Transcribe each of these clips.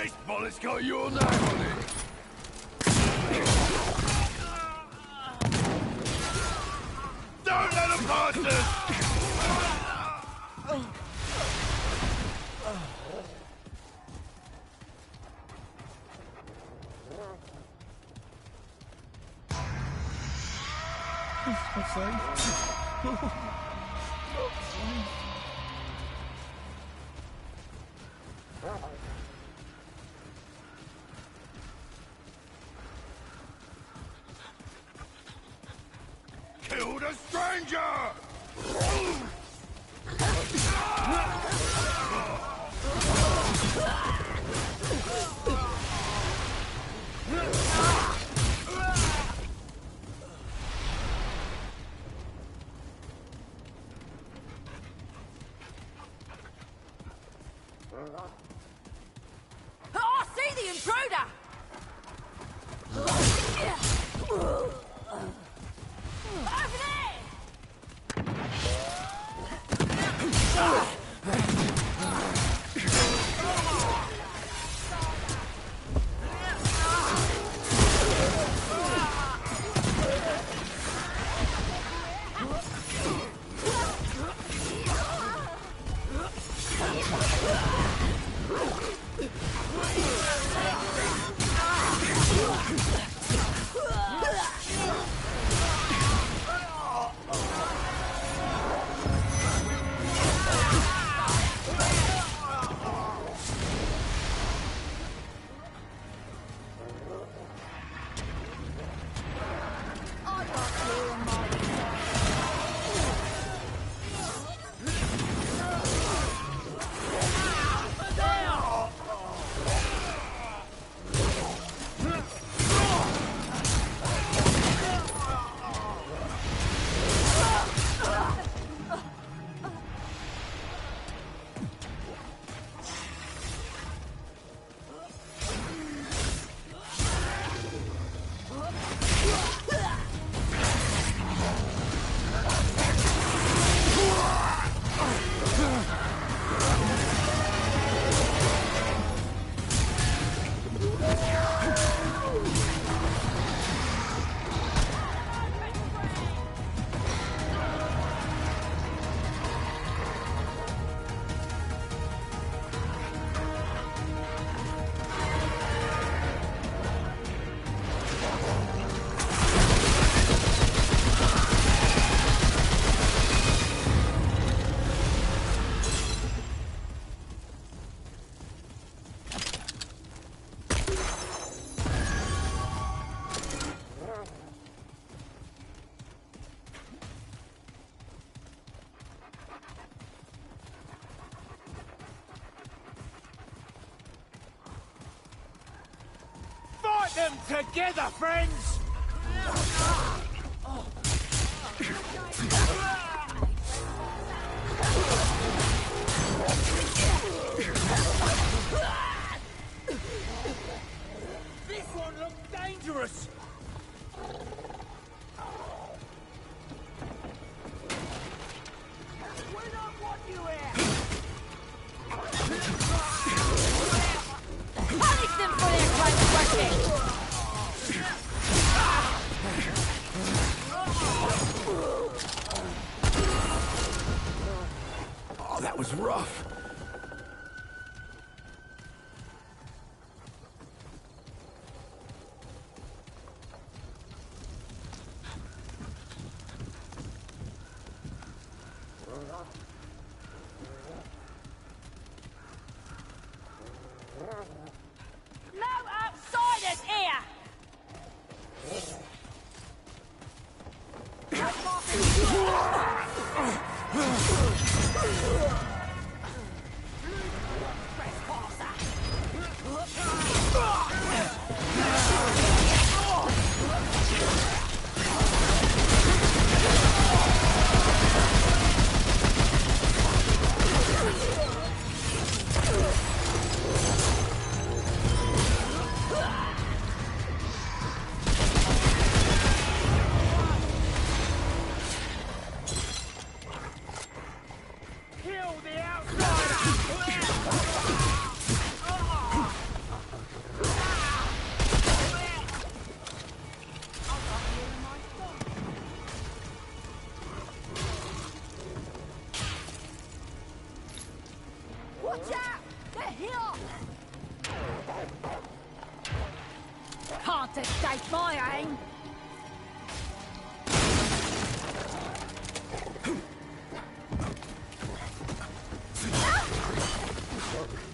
This bullet's got your name on it. Don't let him pass us! Killed a stranger! Oh, I see the intruder! Over there! Them together, friends! This one looks dangerous! We don't want you here! Punish them for their transgression! Oh, that was rough. No outsiders here! Watch out! They're here! Can't escape my aim!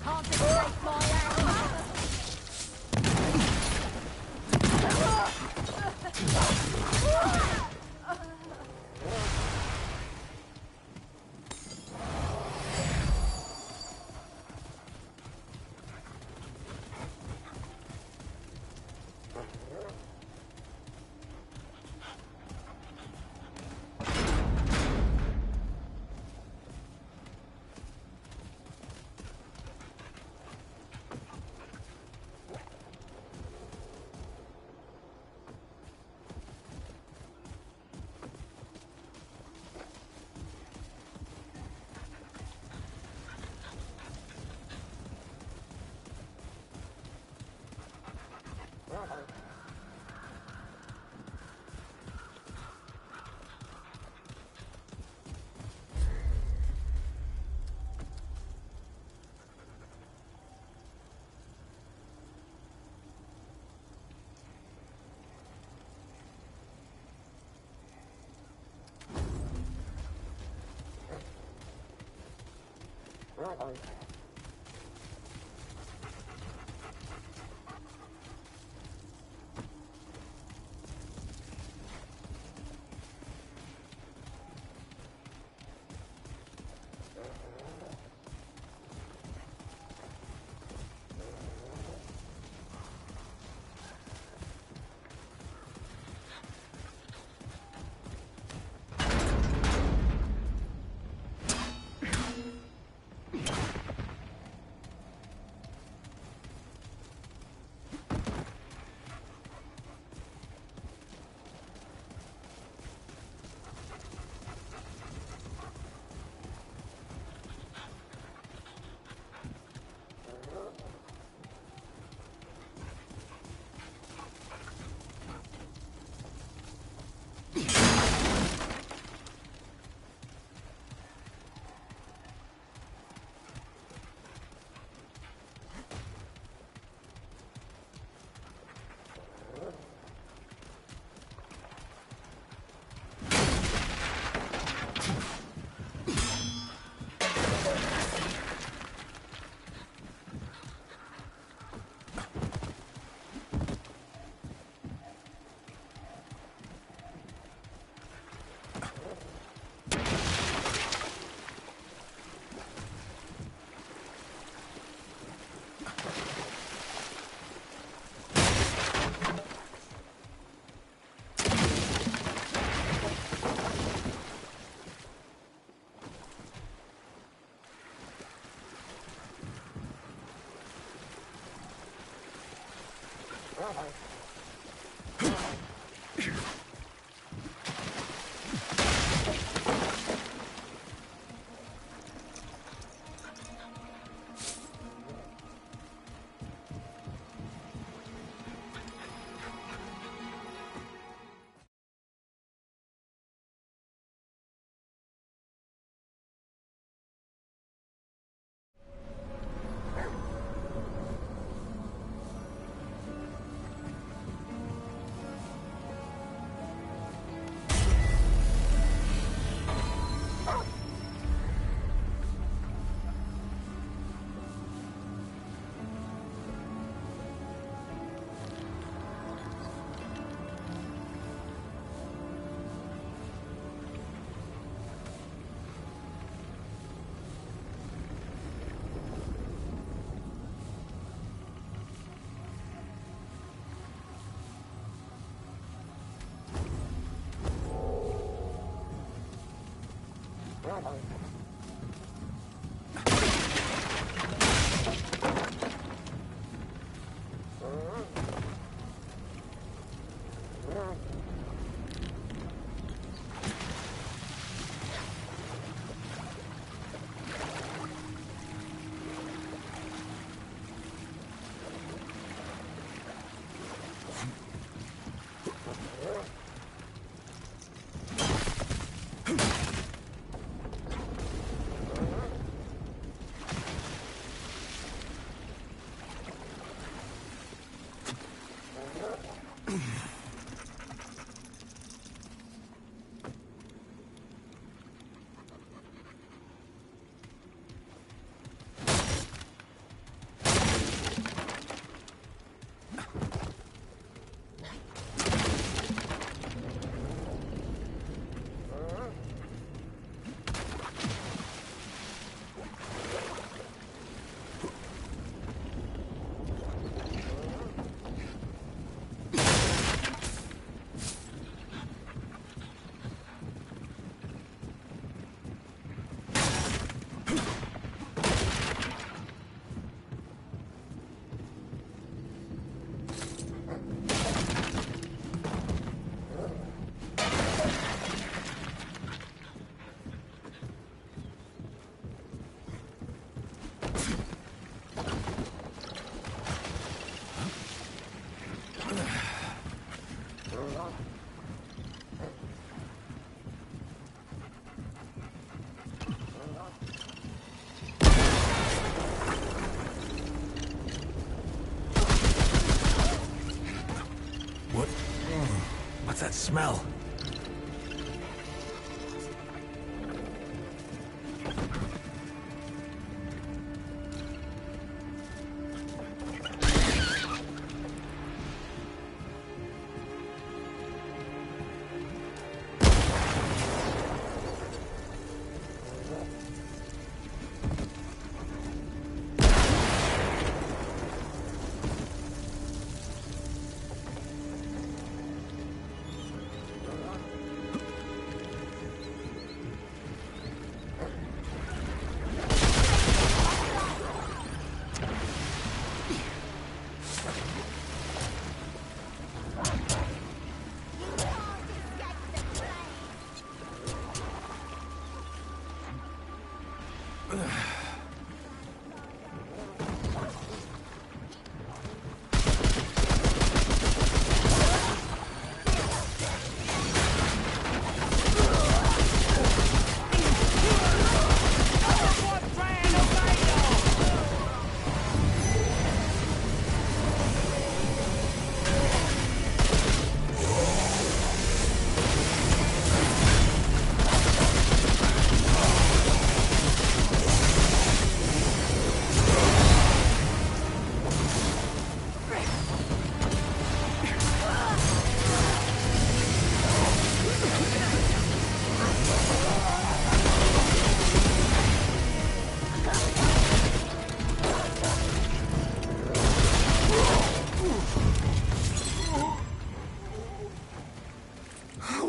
Can't escape my aim! that smell?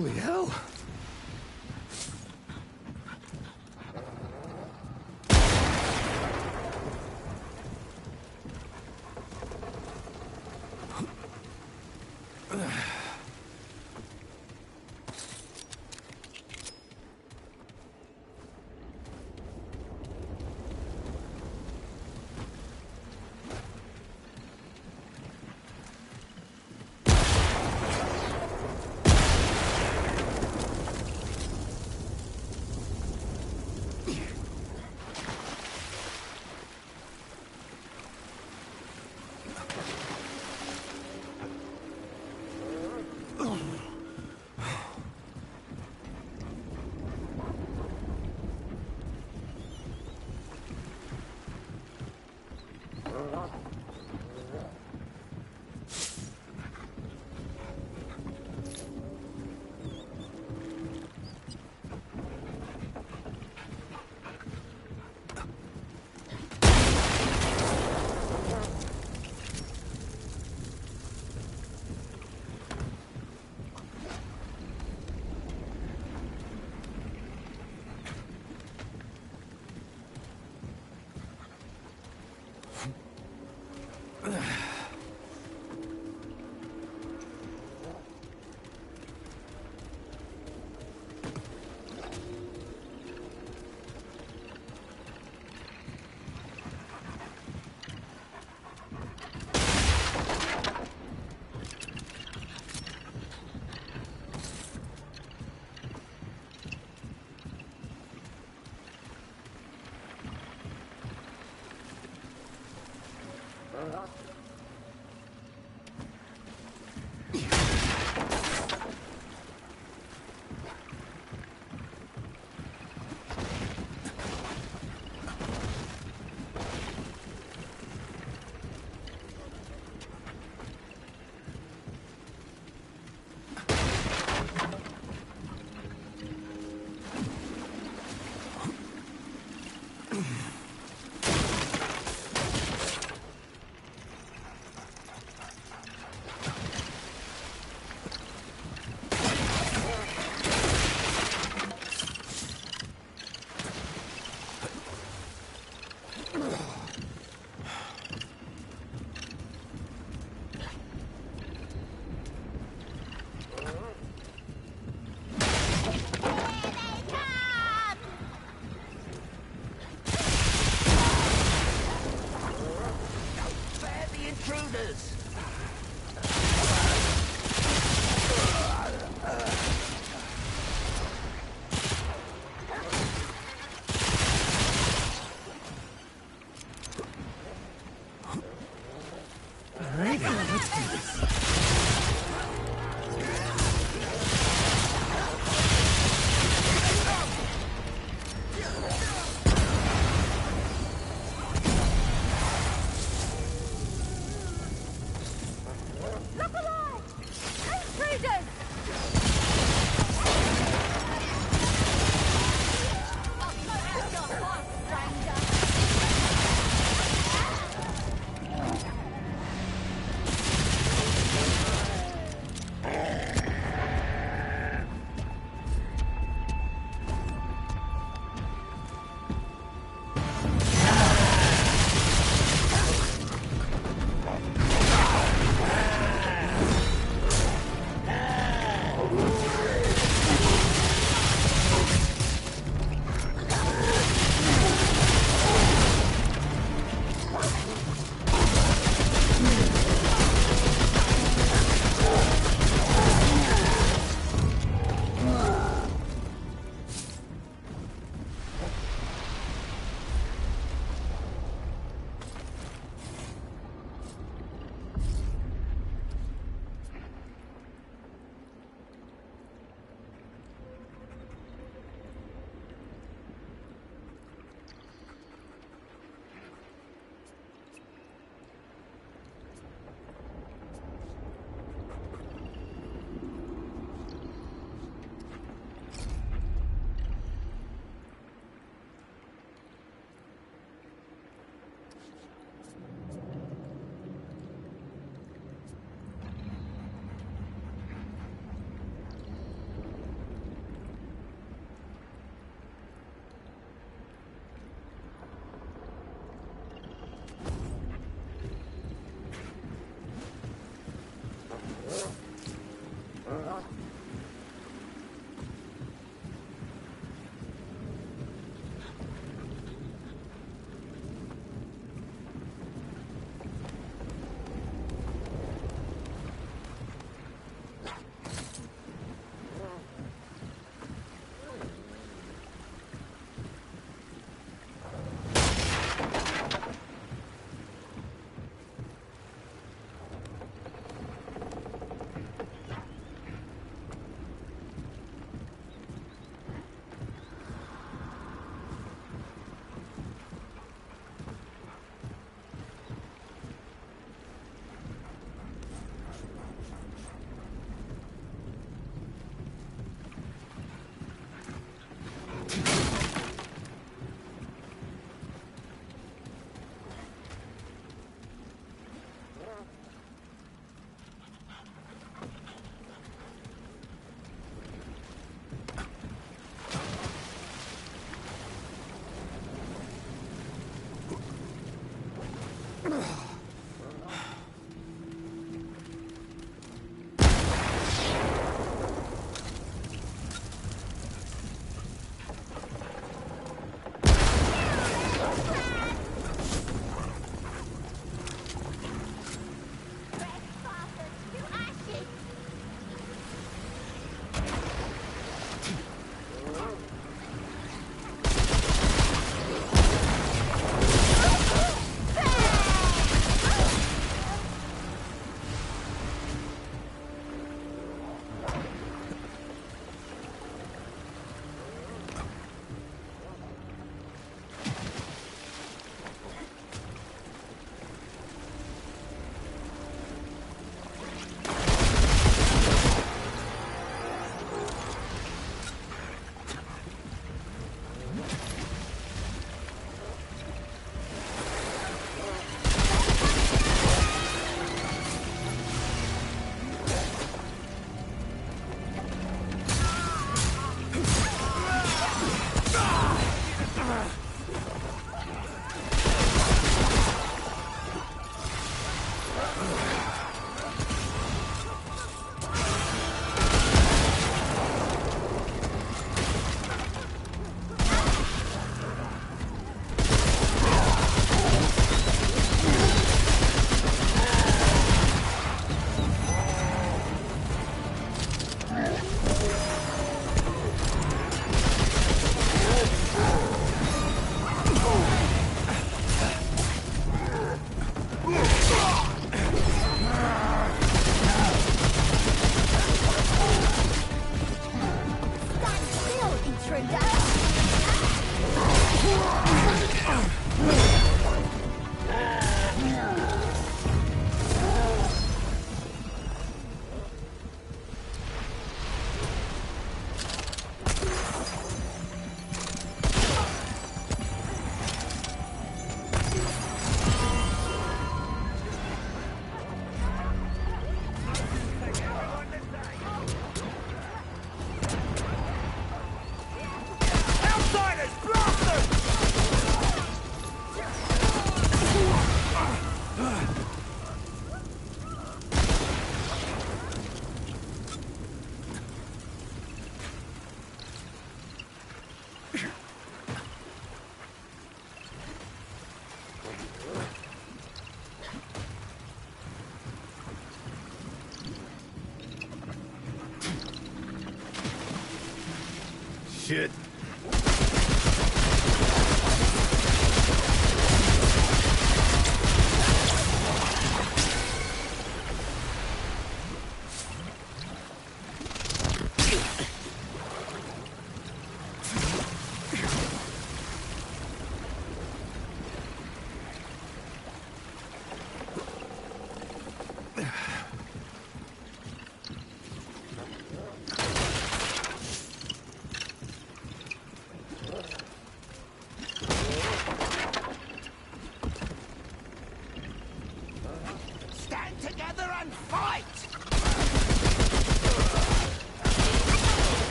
Holy hell!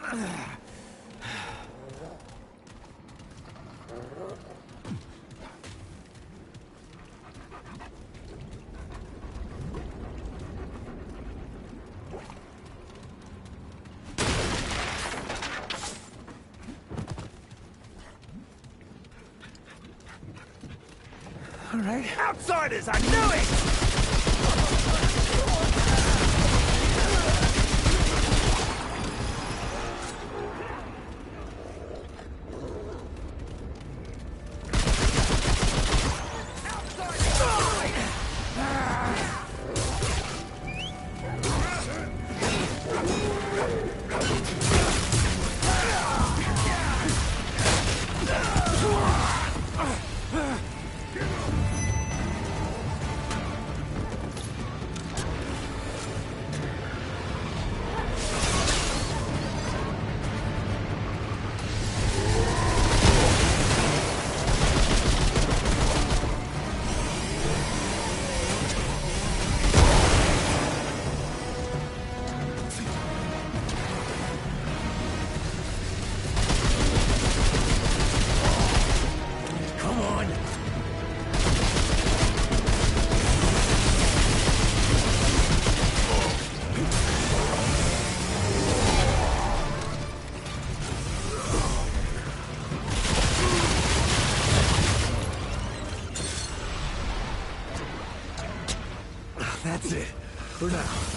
All right. Outsiders, I knew it! That's it, for now.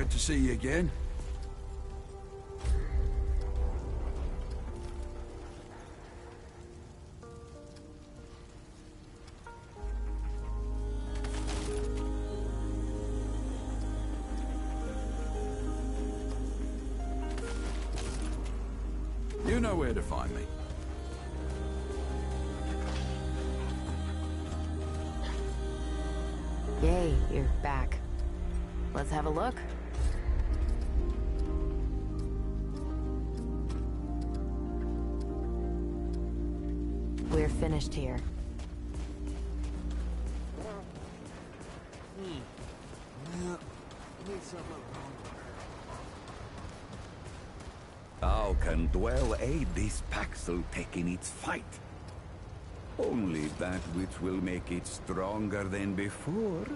Good to see you again. You know where to find me. Yay, you're back. Let's have a look. We're finished here. How can Dwell aid this Paxel tech in its fight? Only that which will make it stronger than before.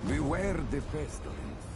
Beware the pestilence.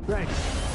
Thanks.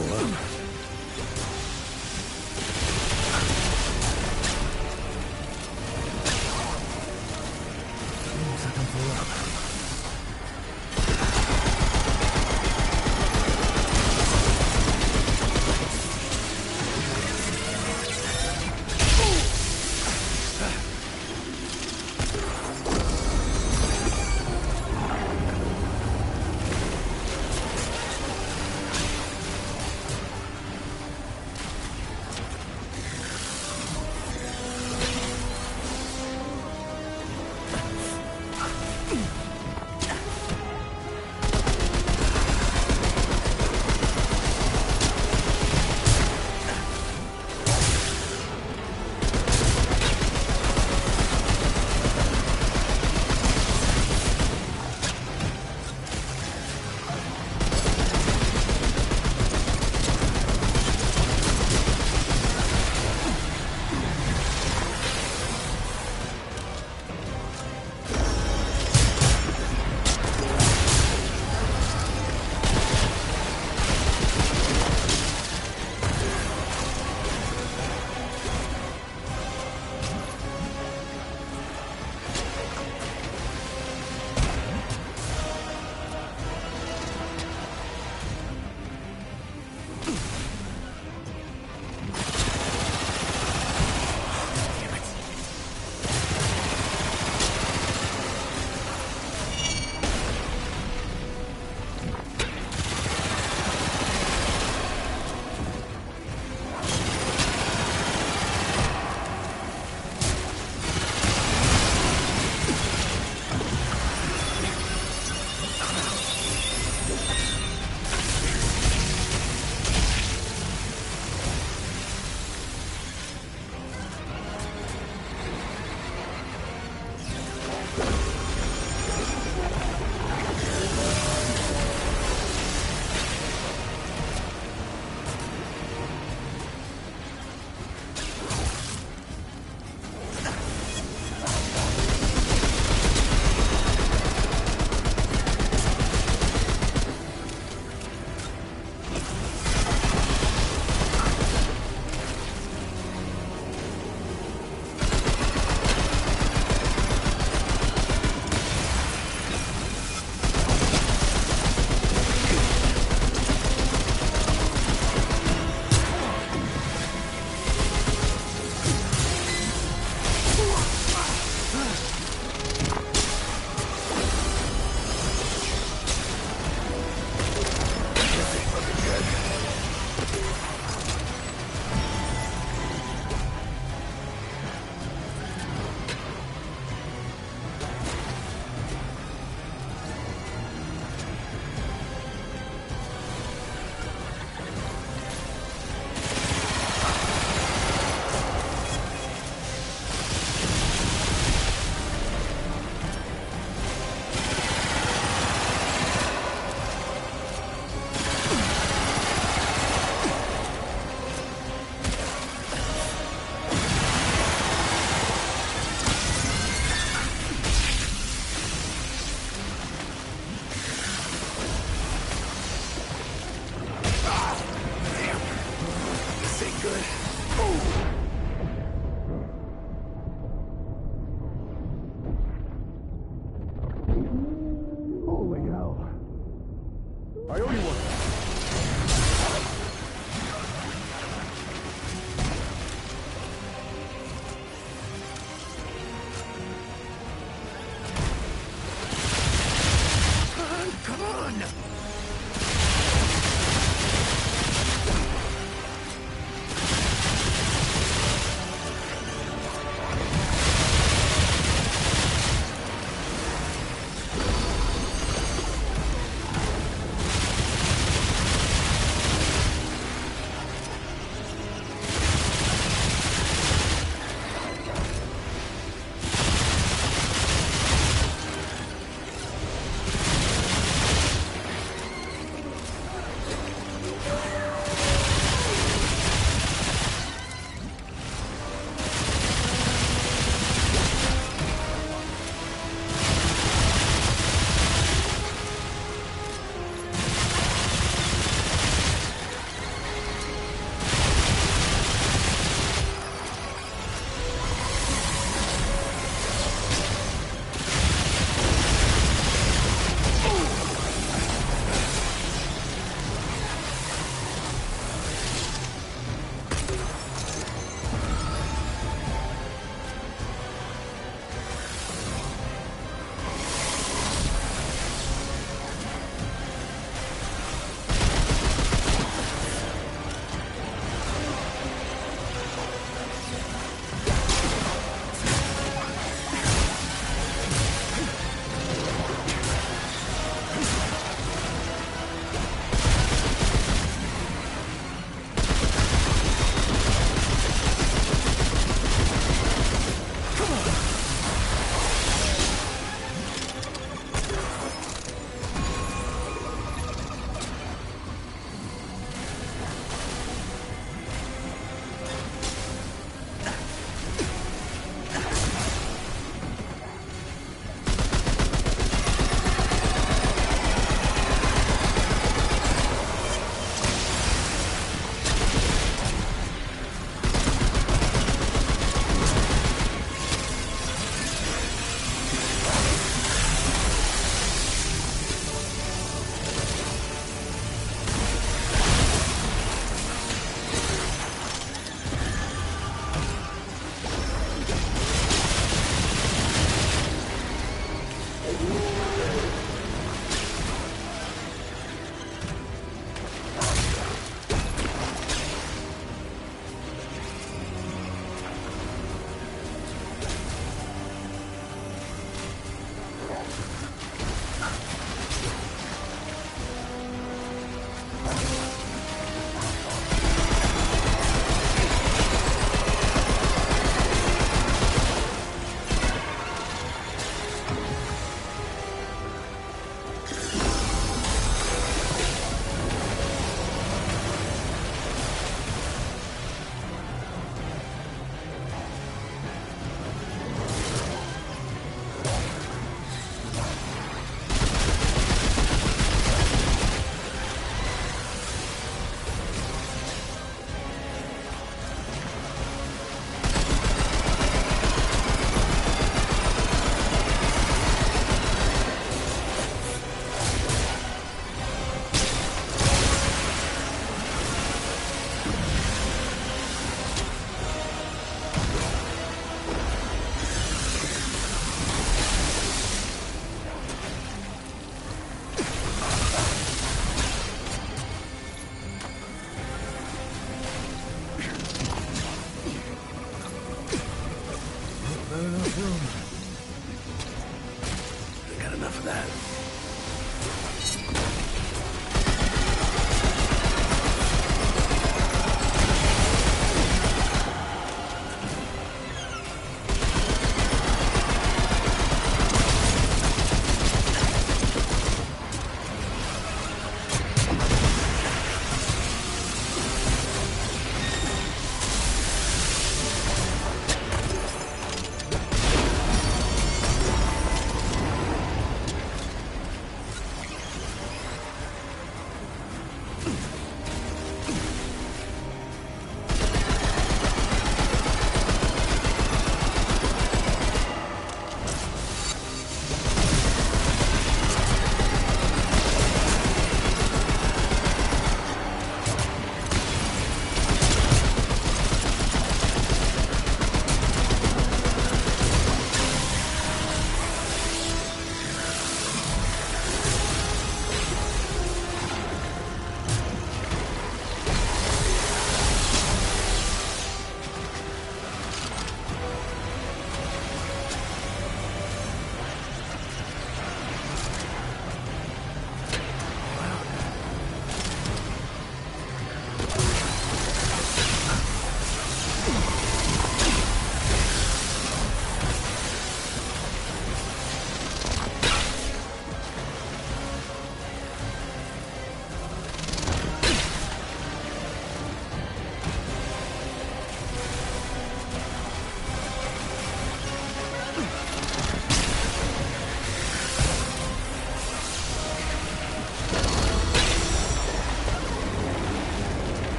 pull up. Looks like I can pull up.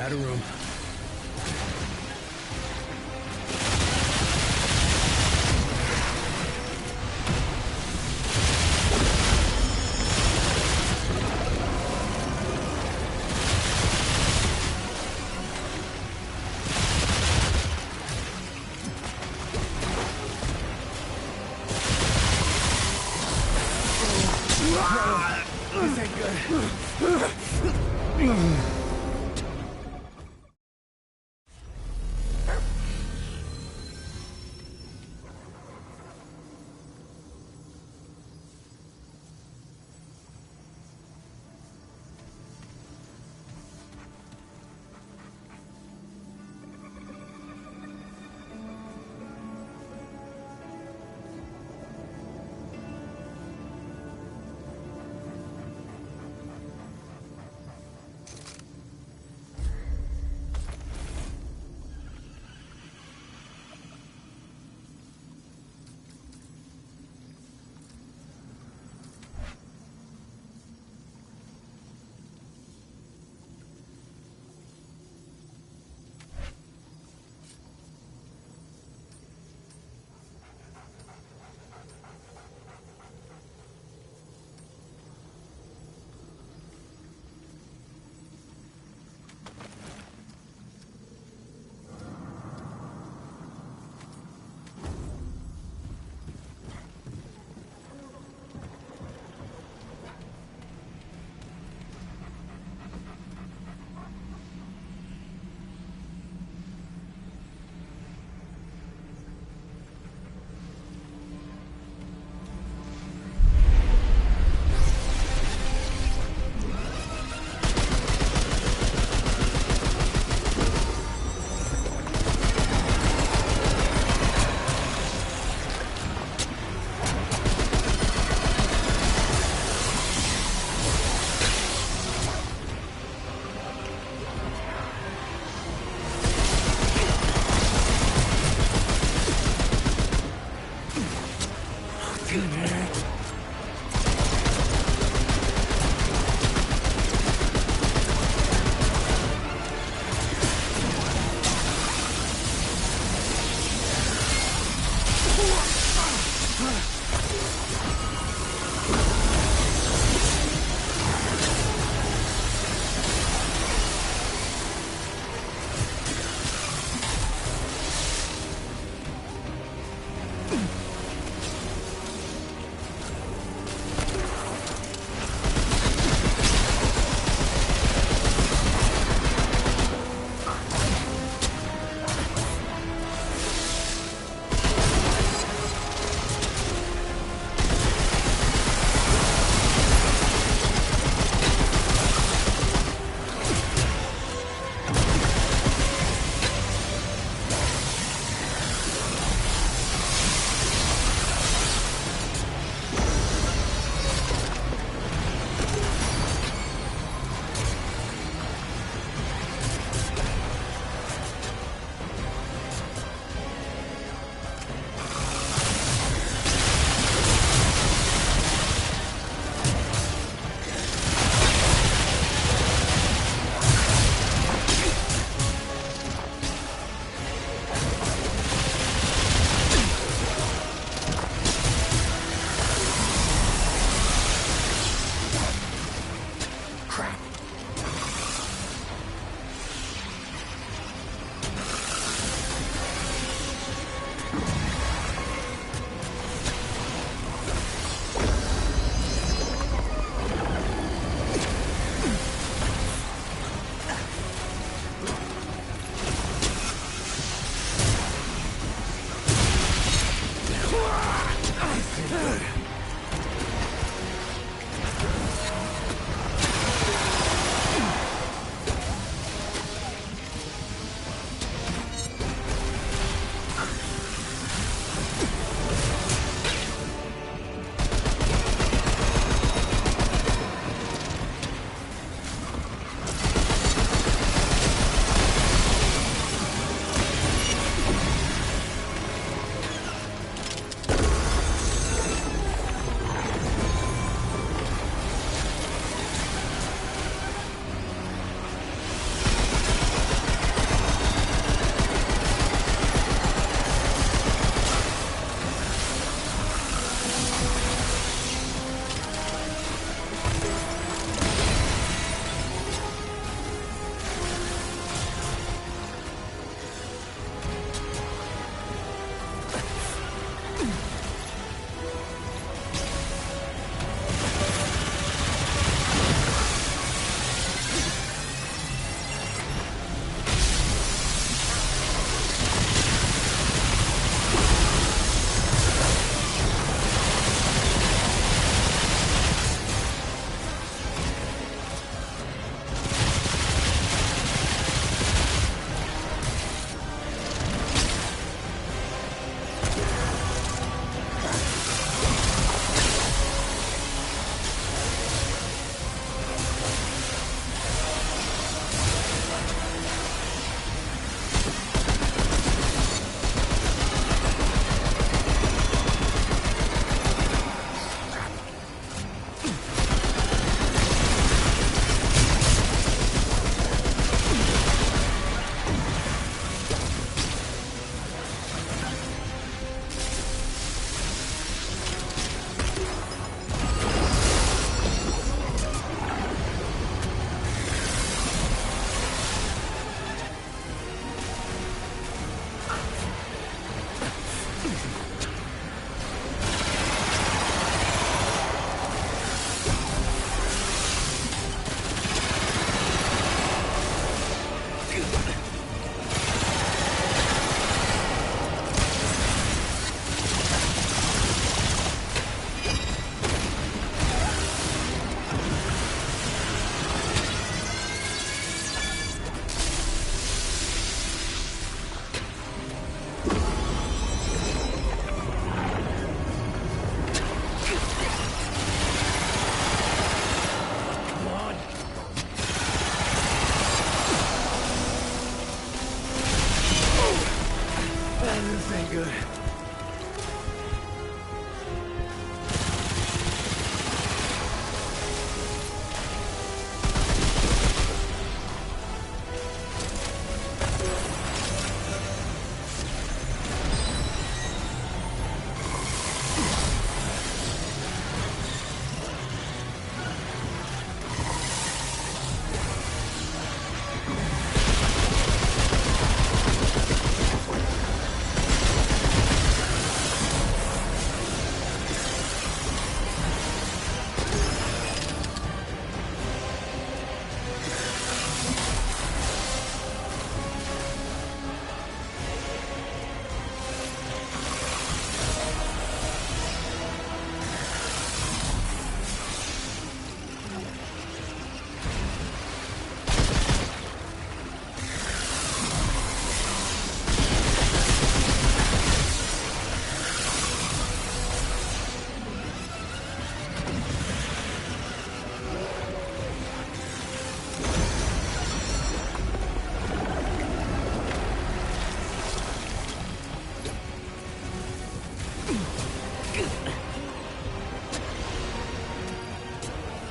Out of room. This ain't good.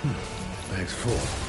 Bag's full.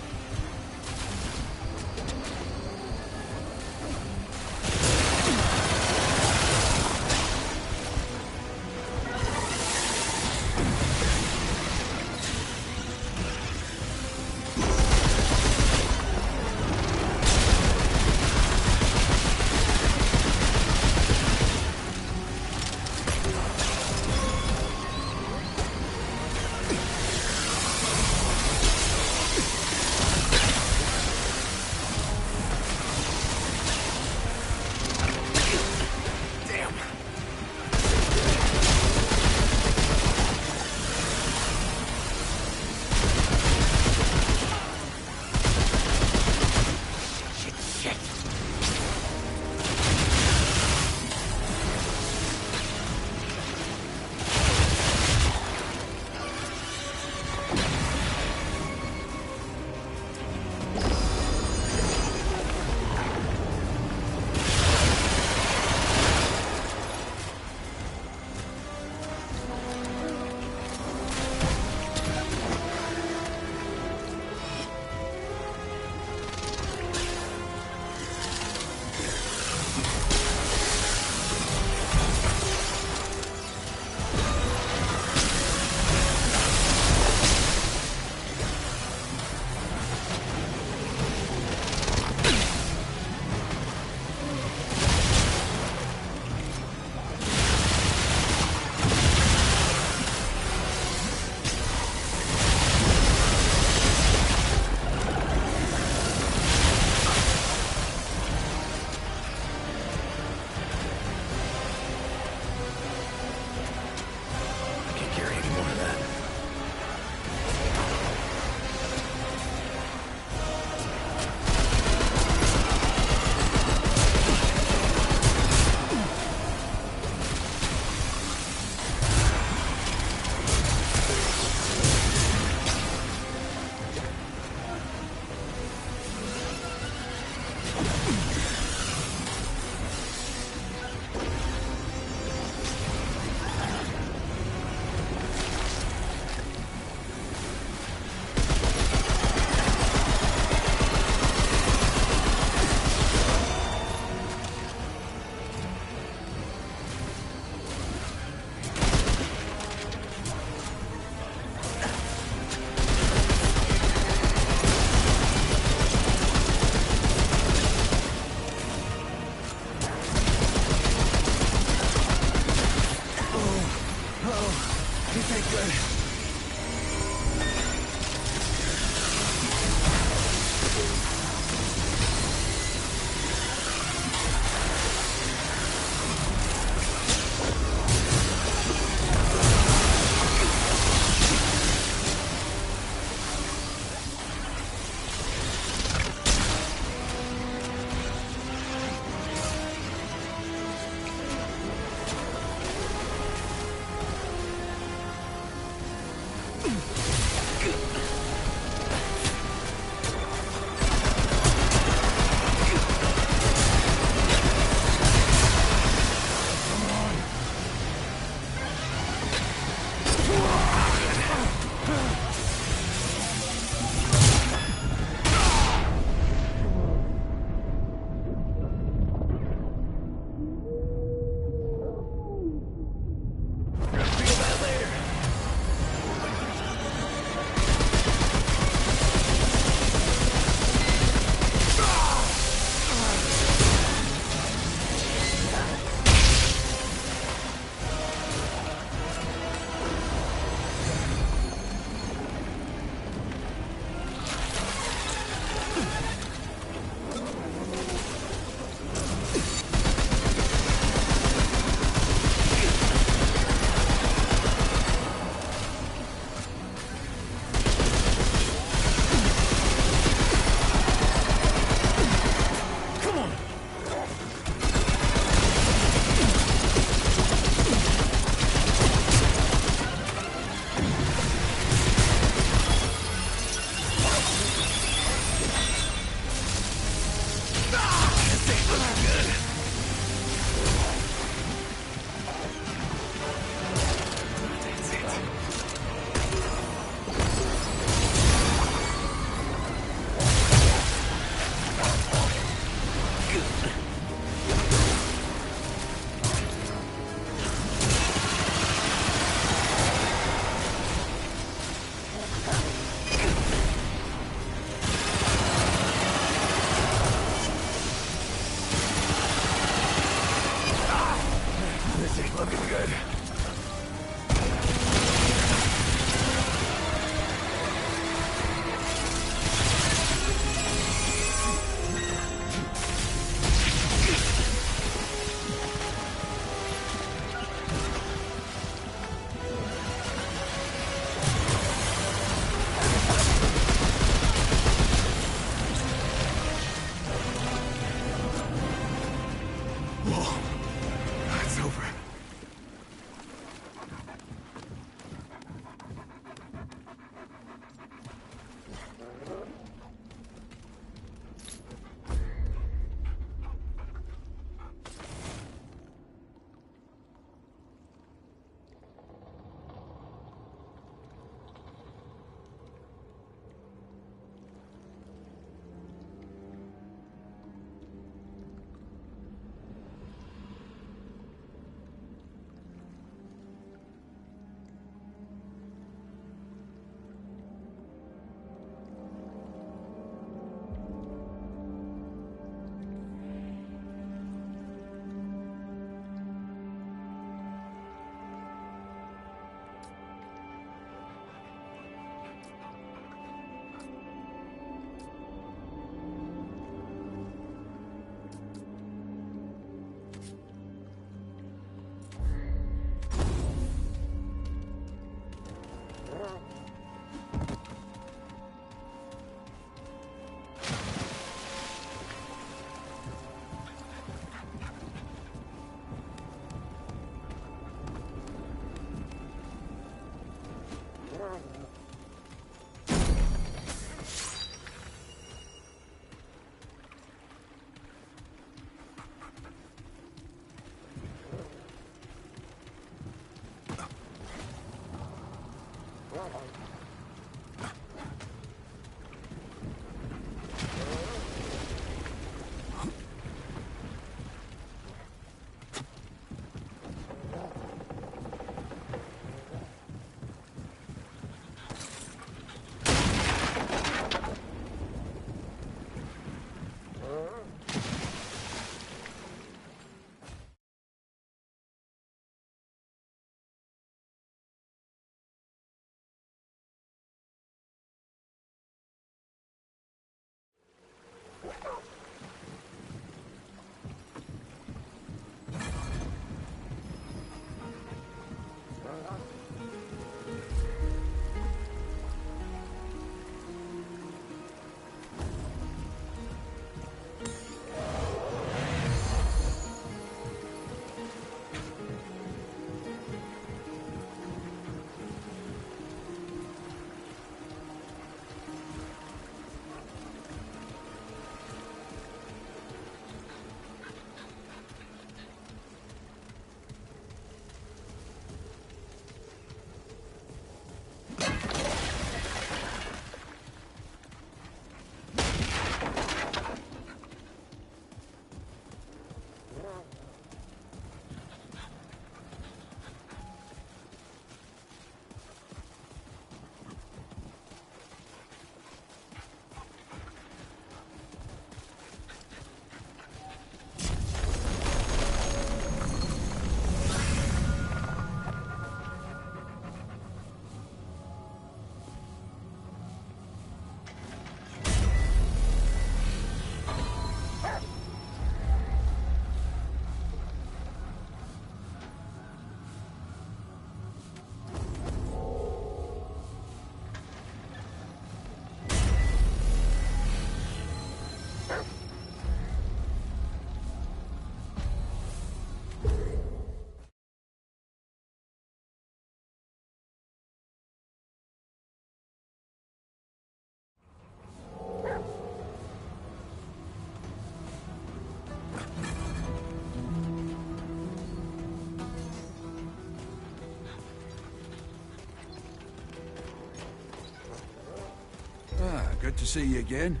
Good to see you again.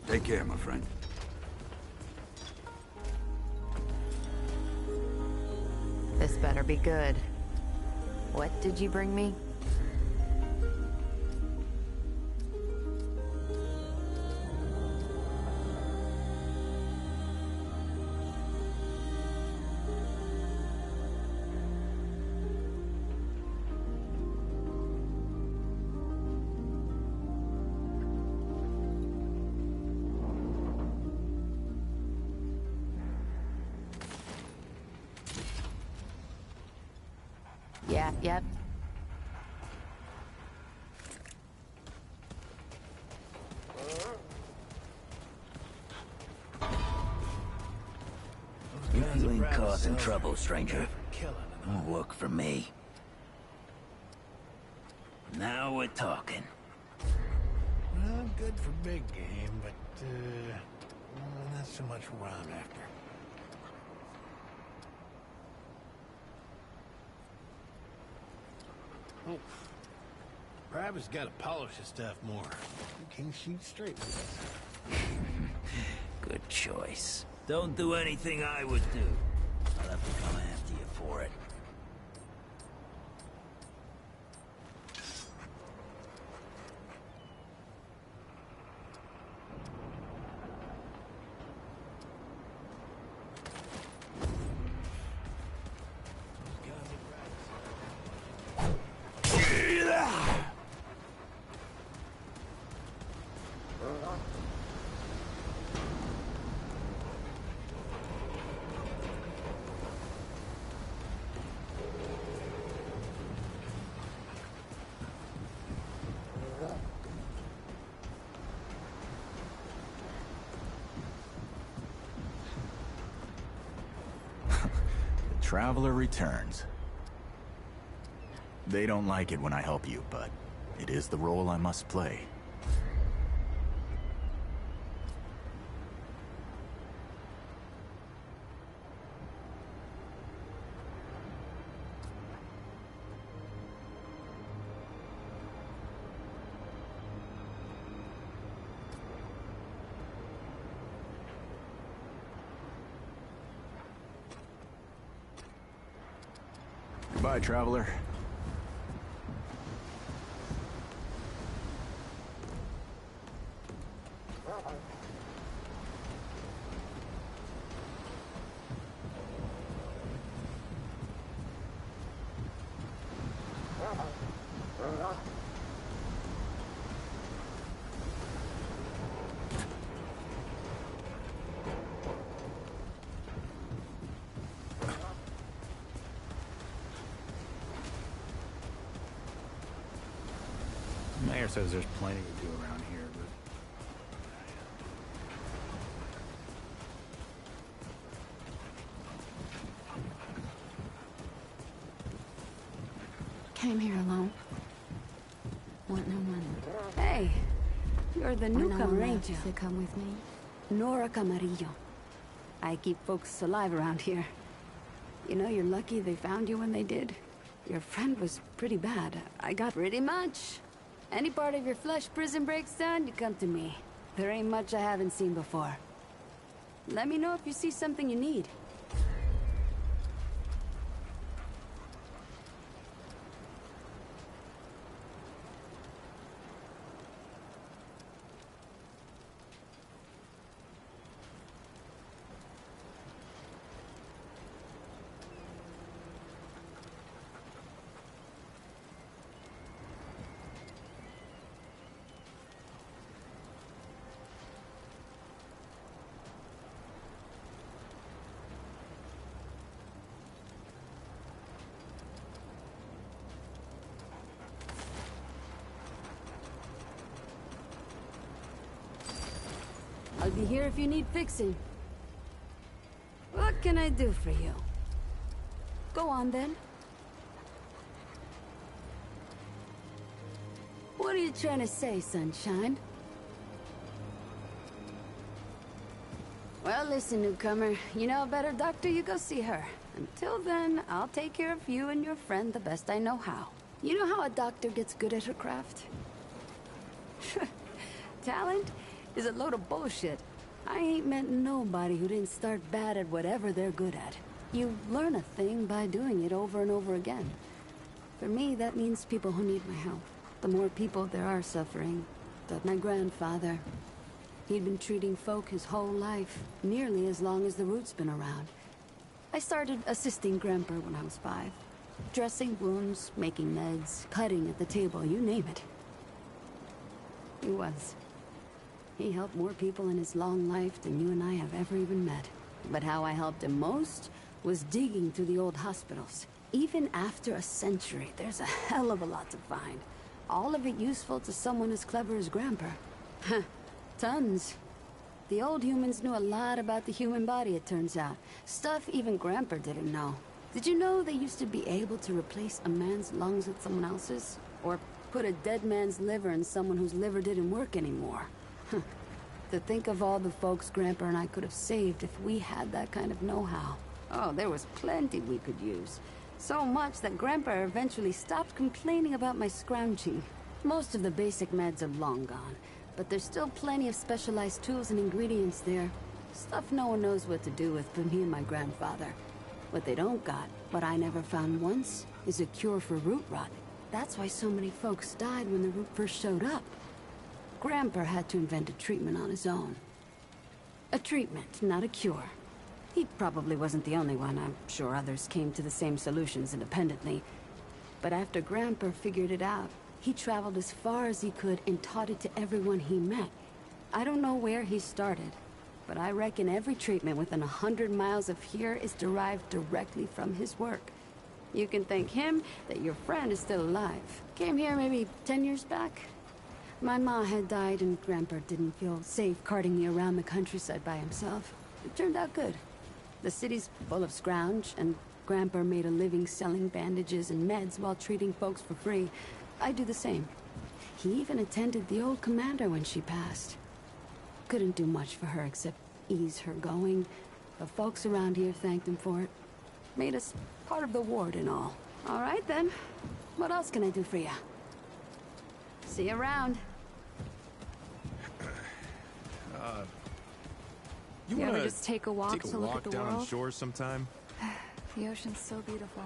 Take care, my friend. This better be good. What did you bring me? Yep. You ain't causing trouble, stranger. Don't work for me. Now we're talking. Well, good for big game, but, not so much what I'm after. Oh, perhaps got to polish his stuff more. You can shoot straight with this. Good choice. Don't do anything I would do. I'll have to come after you for it. Traveler returns. They don't like it when I help you, but it is the role I must play. Goodbye, traveler. Mayor says there's plenty to do around here, but... Came here alone. Want no money. Hey, you're the newcomer, ain't you? To come with me. Nora Camarillo. I keep folks alive around here. You know, you're lucky they found you when they did. Your friend was pretty bad. I got pretty much. Any part of your flesh prison breaks down, you come to me. There ain't much I haven't seen before. Let me know if you see something you need. I'll be here if you need fixing. What can I do for you? Go on, then. What are you trying to say, sunshine? Well, listen, newcomer. You know a better doctor, you go see her. Until then, I'll take care of you and your friend the best I know how. You know how a doctor gets good at her craft? Talent is a load of bullshit. I ain't met nobody who didn't start bad at whatever they're good at. You learn a thing by doing it over and over again. For me, that means people who need my help. The more people there are suffering. But my grandfather, he'd been treating folk his whole life, nearly as long as the root's been around. I started assisting Grandpa when I was 5. Dressing wounds, making meds, cutting at the table, you name it. He helped more people in his long life than you and I have ever even met. But how I helped him most was digging through the old hospitals. Even after a century, there's a hell of a lot to find. All of it useful to someone as clever as Grandpa. Tons. The old humans knew a lot about the human body, it turns out. Stuff even Grandpa didn't know. Did you know they used to be able to replace a man's lungs with someone else's? Or put a dead man's liver in someone whose liver didn't work anymore? To think of all the folks Grandpa and I could have saved if we had that kind of know-how. Oh, there was plenty we could use. So much that Grandpa eventually stopped complaining about my scrounging. Most of the basic meds are long gone, but there's still plenty of specialized tools and ingredients there. Stuff no one knows what to do with but me and my grandfather. What they don't got, what I never found once, is a cure for root rot. That's why so many folks died when the root first showed up. Grandpa had to invent a treatment on his own. A treatment, not a cure. He probably wasn't the only one. I'm sure others came to the same solutions independently. But after Grandpa figured it out, he traveled as far as he could and taught it to everyone he met. I don't know where he started, but I reckon every treatment within 100 miles of here is derived directly from his work. You can thank him that your friend is still alive. Came here maybe 10 years back. My ma had died and Grandpa didn't feel safe carting me around the countryside by himself. It turned out good. The city's full of scrounge, and Grandpa made a living selling bandages and meds while treating folks for free. I do the same. He even attended the old commander when she passed. Couldn't do much for her except ease her going, but folks around here thanked him for it. Made us part of the ward and all. All right then. What else can I do for ya? See you around. You ever wanna just take a walk to look at the down world? shore sometime? The ocean's so beautiful.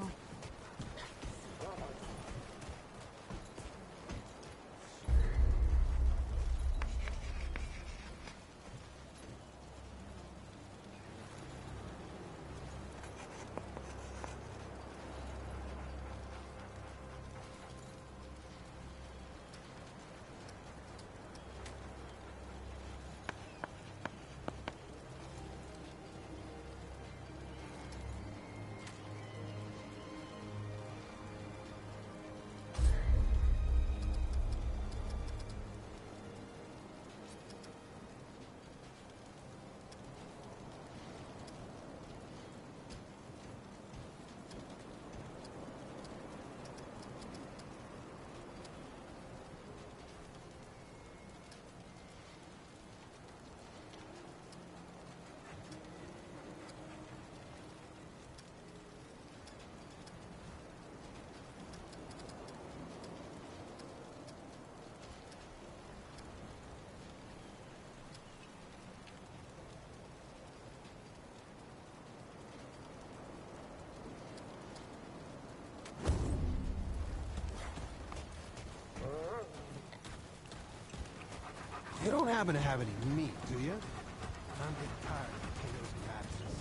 You don't happen to have any meat, do you? I'm getting tired of potatoes and radishes.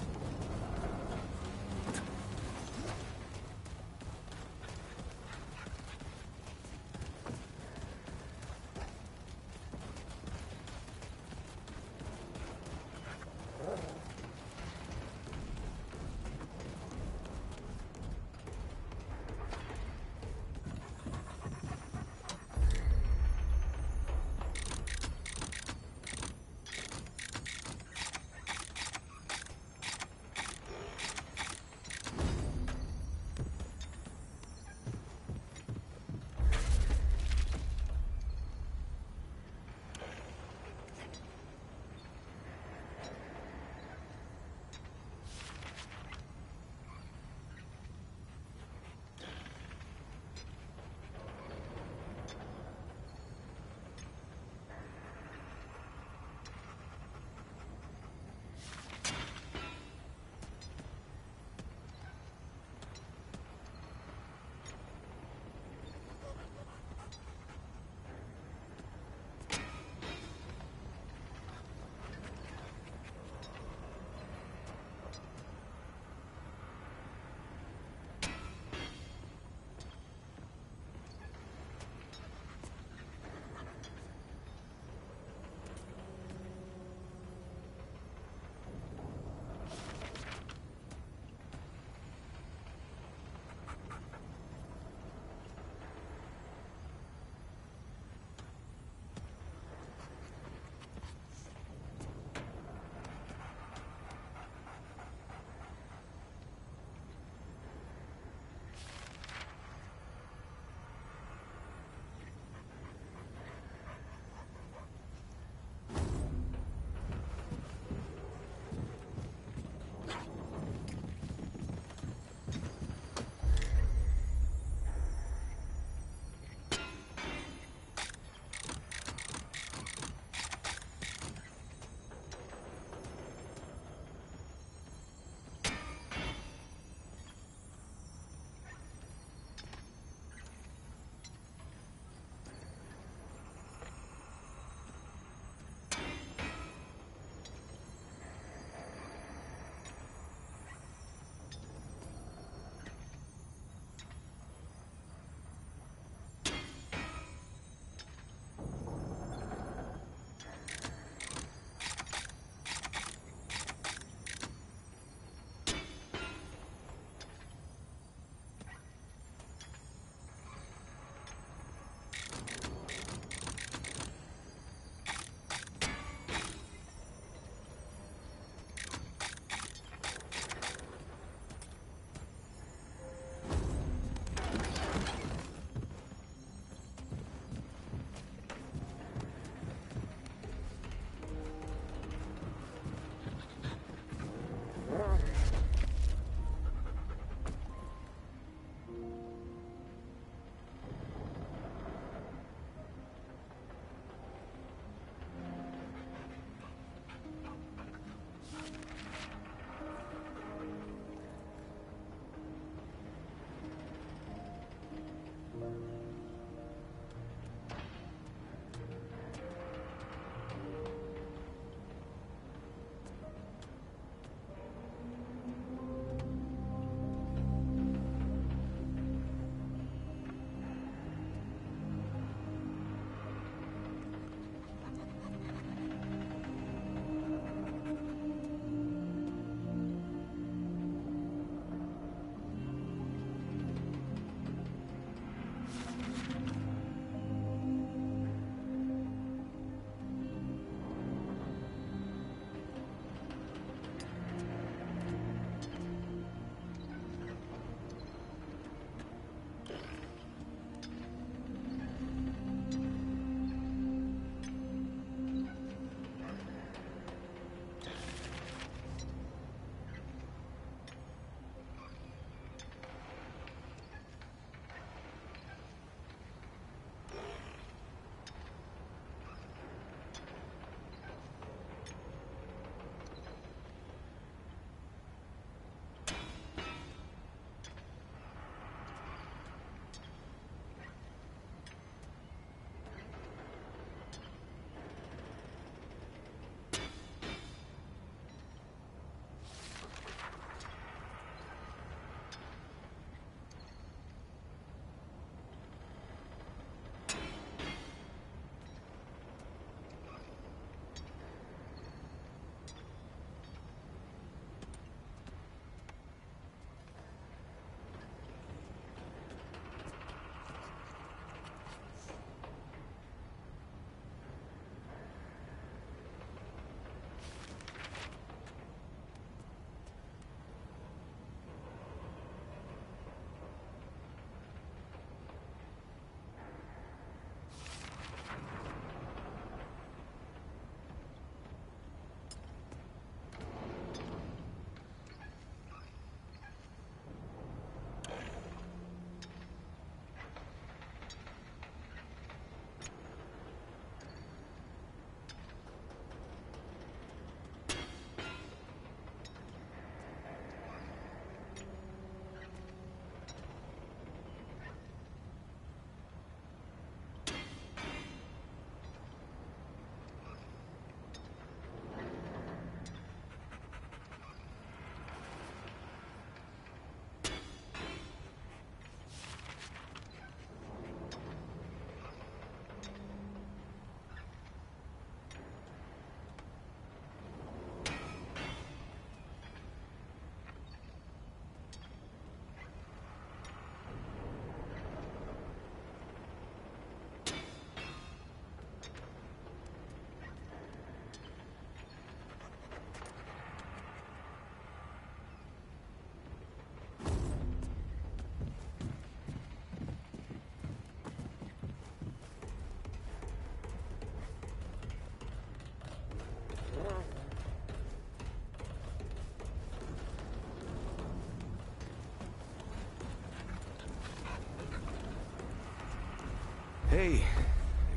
Hey,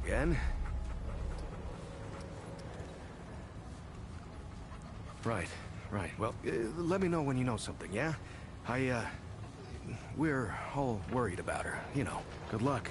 again? Right. Well, let me know when you know something, yeah? We're all worried about her, you know. Good luck.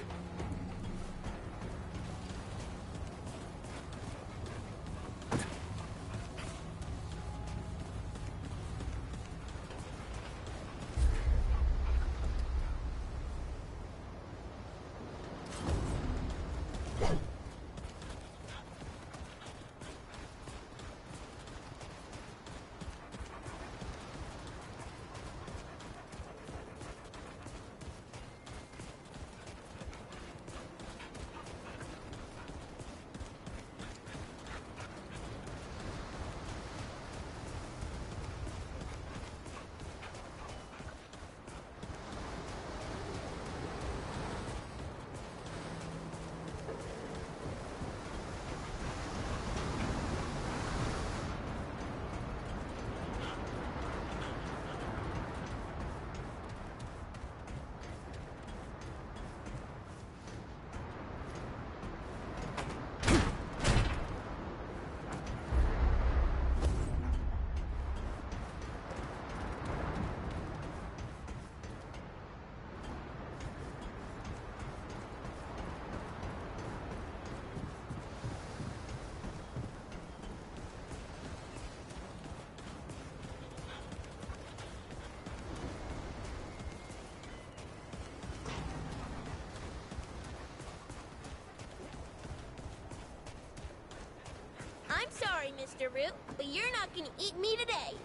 I'm sorry, Mr. Root, but you're not gonna eat me today.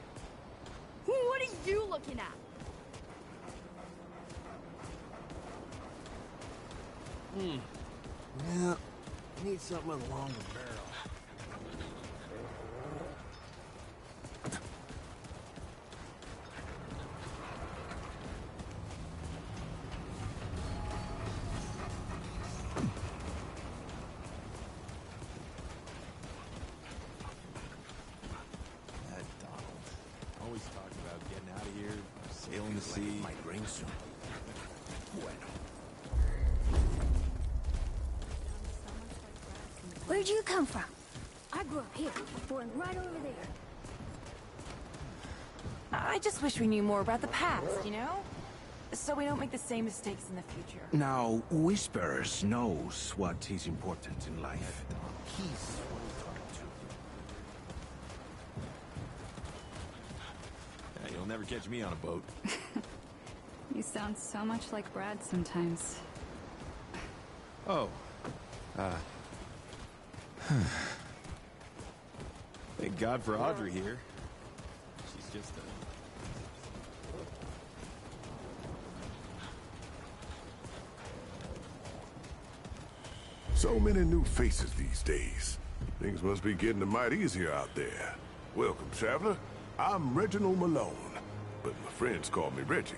What are you looking at? Yeah, need something with a longer barrel. That Donald. Always talking about getting out of here, sailing the sea. Might rain soon. Bueno. Where'd you come from? I grew up here, born right over there. I just wish we knew more about the past, you know? So we don't make the same mistakes in the future. Now, Whisperers knows what is important in life. He's what he's talking to. Yeah, you'll never catch me on a boat. You sound so much like Brad sometimes. Oh. Thank God for Audrey here. She's just a... So many new faces these days. Things must be getting a mite easier out there. Welcome, traveler. I'm Reginald Malone, but my friends call me Reggie.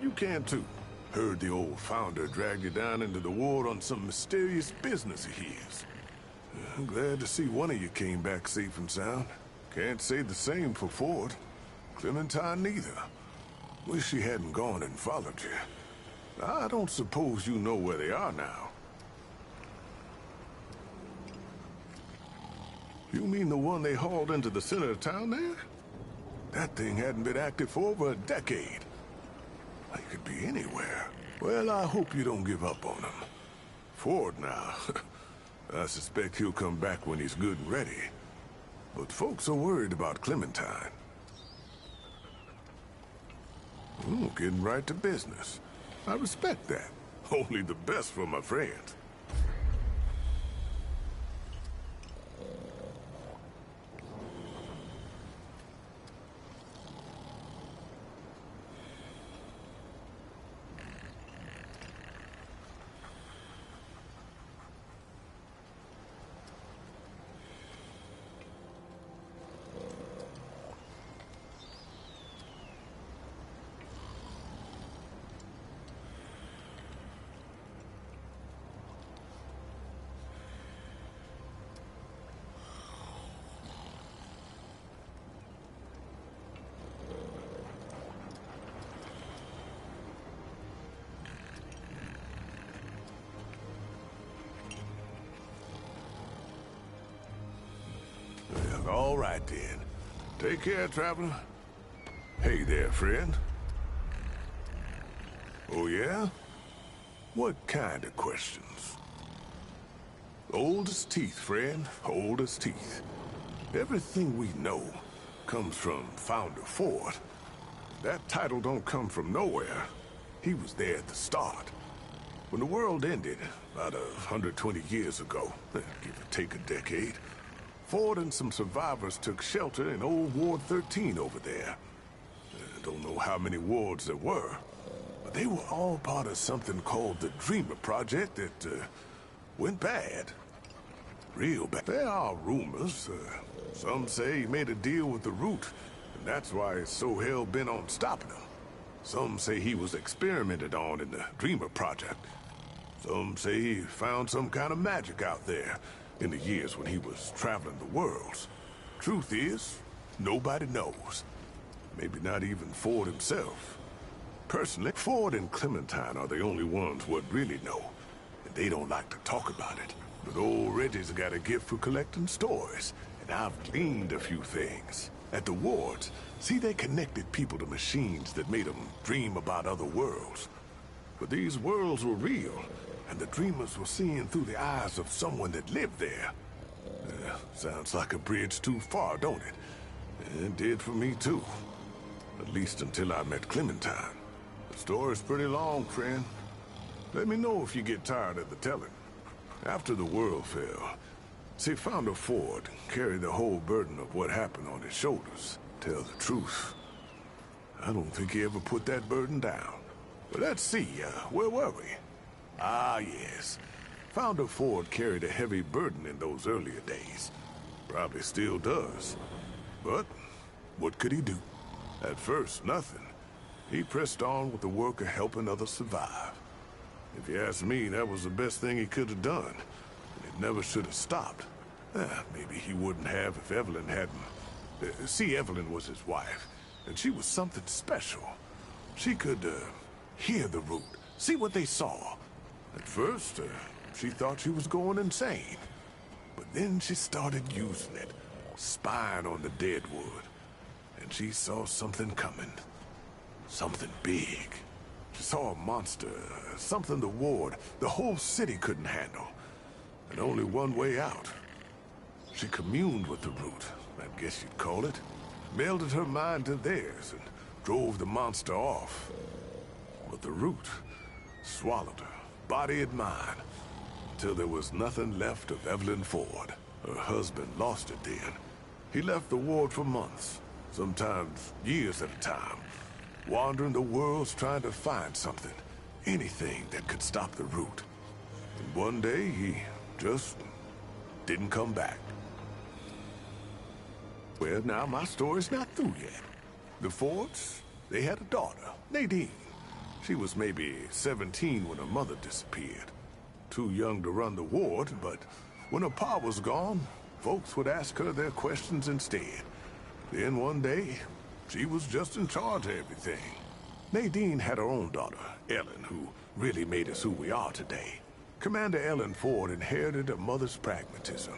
You can too. Heard the old founder dragged you down into the ward on some mysterious business of his. I'm glad to see one of you came back safe and sound. Can't say the same for Ford. Clementine neither. Wish she hadn't gone and followed you. I don't suppose you know where they are now. You mean the one they hauled into the center of town there? That thing hadn't been active for over a decade. They could be anywhere. Well, I hope you don't give up on him. Ford now. I suspect he'll come back when he's good and ready. But folks are worried about Clementine. Ooh, getting right to business. I respect that. Only the best for my friends. All right, then. Take care, traveler. Hey there, friend. Oh, yeah? What kind of questions? Old as teeth, friend. Old as teeth. Everything we know comes from Founder Ford. That title don't come from nowhere. He was there at the start. When the world ended, about 120 years ago, give or take a decade, Ford and some survivors took shelter in old Ward 13 over there. Don't know how many wards there were, but they were all part of something called the Dreamer Project that went bad. Real bad. There are rumors. Some say he made a deal with the Root, and that's why it's so hell-bent on stopping him. Some say he was experimented on in the Dreamer Project. Some say he found some kind of magic out there in the years when he was traveling the worlds. Truth is, nobody knows. Maybe not even Ford himself. Personally, Ford and Clementine are the only ones who really know, and they don't like to talk about it. But old Reggie's got a gift for collecting stories, and I've gleaned a few things. At the wards, see, they connected people to machines that made them dream about other worlds. But these worlds were real, and the dreamers were seeing through the eyes of someone that lived there. Sounds like a bridge too far, don't it? It did for me, too. At least until I met Clementine. The story's pretty long, friend. Let me know if you get tired of the telling. After the world fell, see, Founder Ford carried the whole burden of what happened on his shoulders. Tell the truth, I don't think he ever put that burden down. But let's see, where were we? Ah, yes. Founder Ford carried a heavy burden in those earlier days. Probably still does. But what could he do? At first, nothing. He pressed on with the work of helping others survive. If you ask me, that was the best thing he could have done. And it never should have stopped. Maybe he wouldn't have if Evelyn hadn't. See, Evelyn was his wife, and she was something special. She could, hear the Root, see what they saw. At first, she thought she was going insane. But then she started using it, spying on the dead wood. And she saw something coming. Something big. She saw a monster, something the ward, the whole city couldn't handle. And only one way out. She communed with the Root, I guess you'd call it. Melded her mind to theirs and drove the monster off. But the Root swallowed her, body and mind, until there was nothing left of Evelyn Ford. Her husband lost it then. He left the ward for months, sometimes years at a time, wandering the worlds trying to find something, anything that could stop the Root. And one day, he just didn't come back. Well, now my story's not through yet. The Fords, they had a daughter, Nadine. She was maybe 17 when her mother disappeared. Too young to run the ward, but when her pa was gone, folks would ask her their questions instead. Then one day, she was just in charge of everything. Nadine had her own daughter, Ellen, who really made us who we are today. Commander Ellen Ford inherited her mother's pragmatism,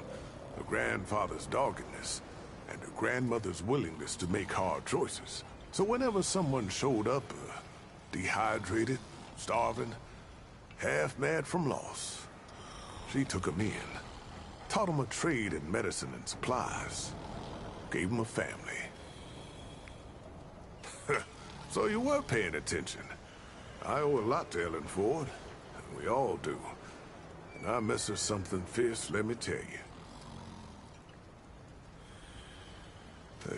her grandfather's doggedness, and her grandmother's willingness to make hard choices. So whenever someone showed up, dehydrated, starving, half mad from loss, she took them in, taught them a trade in medicine and supplies, gave them a family. So you were paying attention. I owe a lot to Ellen Ford, and we all do. And I miss her something fierce, let me tell you.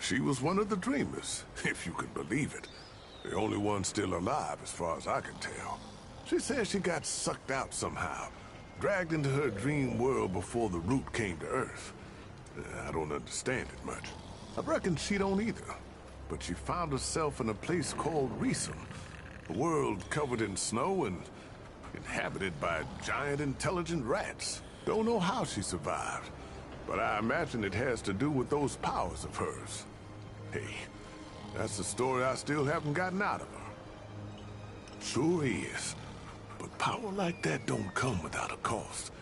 She was one of the dreamers, if you can believe it. The only one still alive, as far as I can tell. She says she got sucked out somehow, dragged into her dream world before the Root came to Earth. I don't understand it much. I reckon she don't either. But she found herself in a place called Reesum, a world covered in snow and inhabited by giant intelligent rats. Don't know how she survived, but I imagine it has to do with those powers of hers. Hey, that's the story I still haven't gotten out of her. Sure is. But power like that don't come without a cost.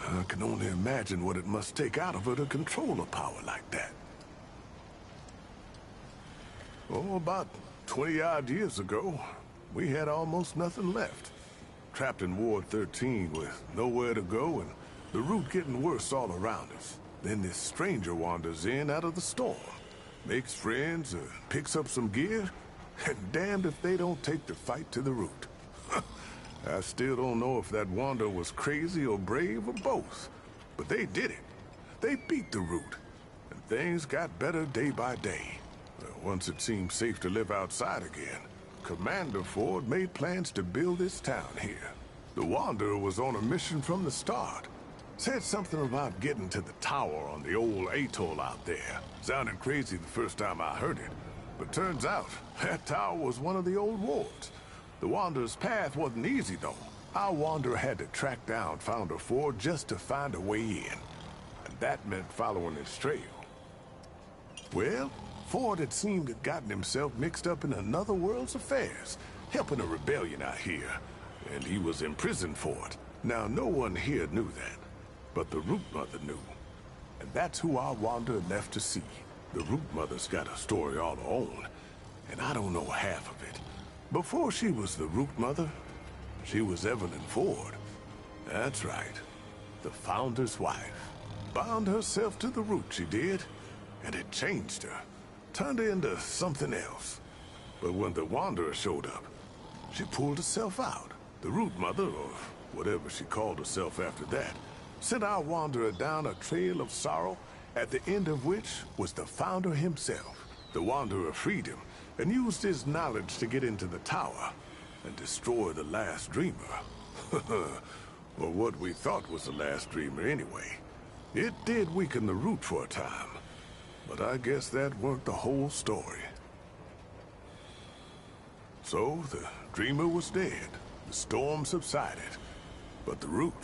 I can only imagine what it must take out of her to control a power like that. Oh, about 20-odd years ago, we had almost nothing left. Trapped in Ward 13 with nowhere to go and the route getting worse all around us. Then this stranger wanders in out of the storm, makes friends, picks up some gear, and damned if they don't take the fight to the route. I still don't know if that wanderer was crazy or brave or both, but they did it. They beat the route, and things got better day by day. Once it seemed safe to live outside again, Commander Ford made plans to build this town here. The Wanderer was on a mission from the start. Said something about getting to the tower on the old atoll out there. Sounded crazy the first time I heard it, but turns out that tower was one of the old wards. The Wanderer's path wasn't easy, though. Our Wanderer had to track down Founder Ford just to find a way in, and that meant following his trail. Well, Ford, it seemed, had gotten himself mixed up in another world's affairs, helping a rebellion out here, and he was imprisoned for it. Now, no one here knew that, but the Root Mother knew, and that's who our Wanderer left to see. The Root Mother's got a story all her own, and I don't know half of it. Before she was the Root Mother, she was Evelyn Ford. That's right, the Founder's wife. Bound herself to the Root, she did, and it changed her. Turned her into something else. But when the Wanderer showed up, she pulled herself out. The Root Mother, or whatever she called herself after that, sent our Wanderer down a trail of sorrow, at the end of which was the Founder himself. The Wanderer freed him, and used his knowledge to get into the tower, and destroy the last Dreamer. Or what we thought was the last Dreamer anyway. It did weaken the Root for a time. But I guess that weren't the whole story. So, the Dreamer was dead. The storm subsided. But the Root,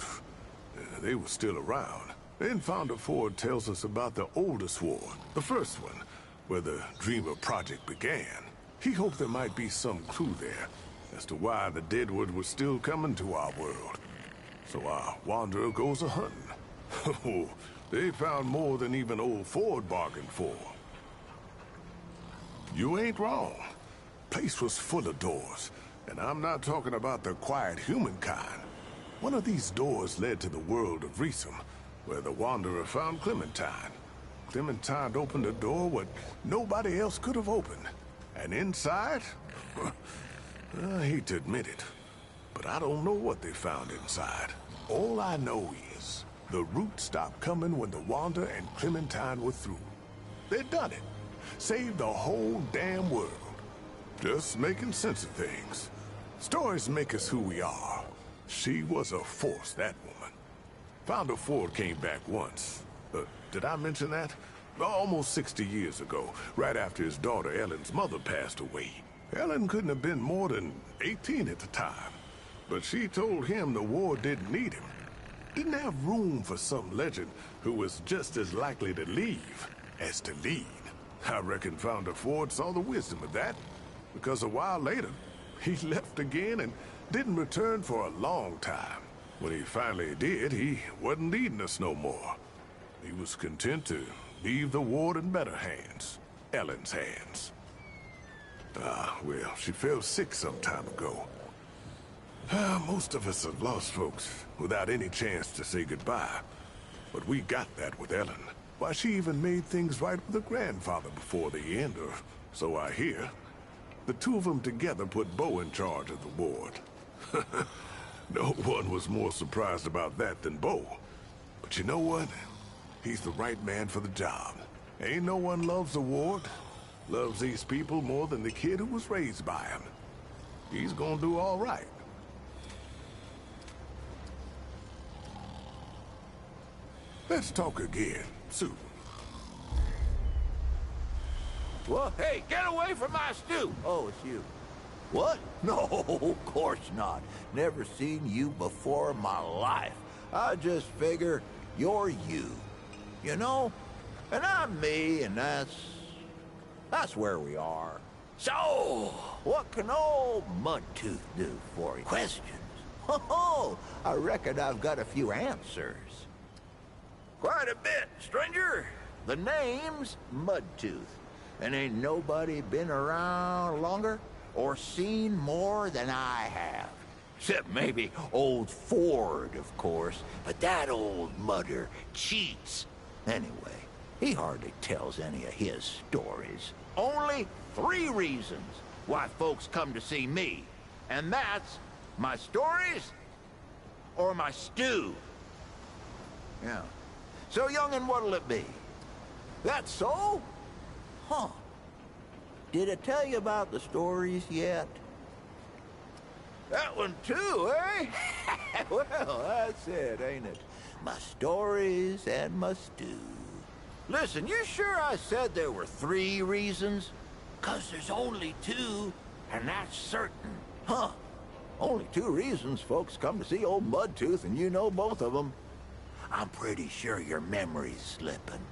they were still around. Then Founder Ford tells us about the oldest ward, the first one, where the Dreamer project began. He hoped there might be some clue there as to why the Deadwood was still coming to our world. So our Wanderer goes a-hunting. They found more than even old Ford bargained for. You ain't wrong. Place was full of doors, and I'm not talking about the quiet humankind. One of these doors led to the world of Reesum, where the Wanderer found Clementine. Clementine opened a door what nobody else could have opened. And inside? I hate to admit it, but I don't know what they found inside. All I know is the Root stopped coming when the Wanderer and Clementine were through. They'd done it. Saved the whole damn world. Just making sense of things. Stories make us who we are. She was a force, that woman. Founder Ford came back once. Did I mention that? Almost 60 years ago, right after his daughter Ellen's mother passed away. Ellen couldn't have been more than 18 at the time. But she told him the war didn't need him. Didn't have room for some legend who was just as likely to leave as to lead. I reckon Founder Ford saw the wisdom of that, because a while later, he left again and didn't return for a long time. When he finally did, he wasn't leading us no more. He was content to leave the ward in better hands. Ellen's hands. Well, she fell sick some time ago. Most of us have lost folks without any chance to say goodbye. But we got that with Ellen. Why, she even made things right with her grandfather before the end, or so I hear. The two of them together put Bo in charge of the ward. No one was more surprised about that than Bo. But you know what? He's the right man for the job. Ain't no one loves the ward, loves these people more than the kid who was raised by him. He's gonna do all right. Let's talk again, soon. What? Hey, get away from my stew! Oh, it's you. What? No, of course not. Never seen you before in my life. I just figure you're you. You know? And I'm me, and that's where we are. So, what can old Mudtooth do for you? Questions? Oh, I reckon I've got a few answers. Quite a bit, stranger. The name's Mudtooth. And ain't nobody been around longer or seen more than I have. Except maybe old Ford, of course. But that old mudder cheats. Anyway, he hardly tells any of his stories. Only 3 reasons why folks come to see me. And that's my stories or my stew. Yeah. So, young'un, what'll it be? That so? Huh. Did I tell you about the stories yet? That one too, eh? Well, that's it, ain't it? My stories and my stew. Listen, you sure I said there were 3 reasons? 'Cause there's only 2, and that's certain. Huh. Only 2 reasons folks come to see old Mudtooth, and you know both of them. I'm pretty sure your memory's slipping.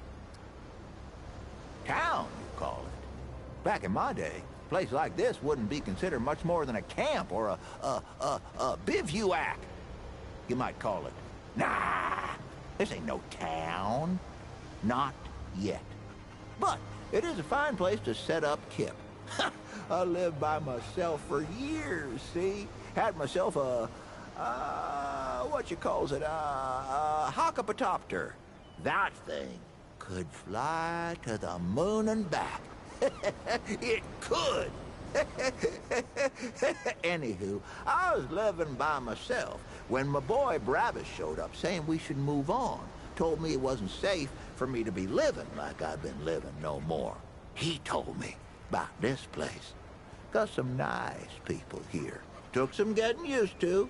Town, you call it. Back in my day, a place like this wouldn't be considered much more than a camp or a bivouac, you might call it. Nah, this ain't no town. Not yet. But it is a fine place to set up kip. I lived by myself for years, see? Had myself a what you calls it, a hockapatopter. That thing could fly to the moon and back. It could. Anywho, I was living by myself when my boy Brabus showed up saying we should move on. Told me it wasn't safe for me to be living like I've been living no more. He told me about this place. Got some nice people here. Took some getting used to,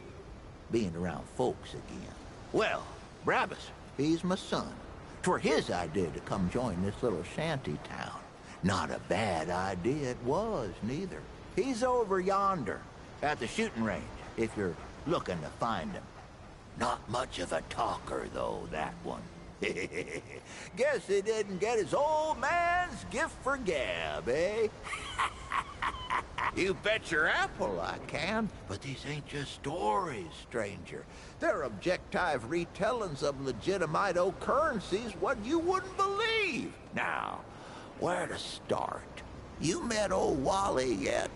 being around folks again. Well, Brabus, he's my son. 'Twere his idea to come join this little shanty town. Not a bad idea it was, neither. He's over yonder, at the shooting range, if you're looking to find him. Not much of a talker, though, that one. Guess he didn't get his old man's gift for gab, eh? You bet your apple I can, but these ain't just stories, stranger. They're objective retellings of legitimate occurrences what you wouldn't believe. Now, where to start? You met old Wally yet?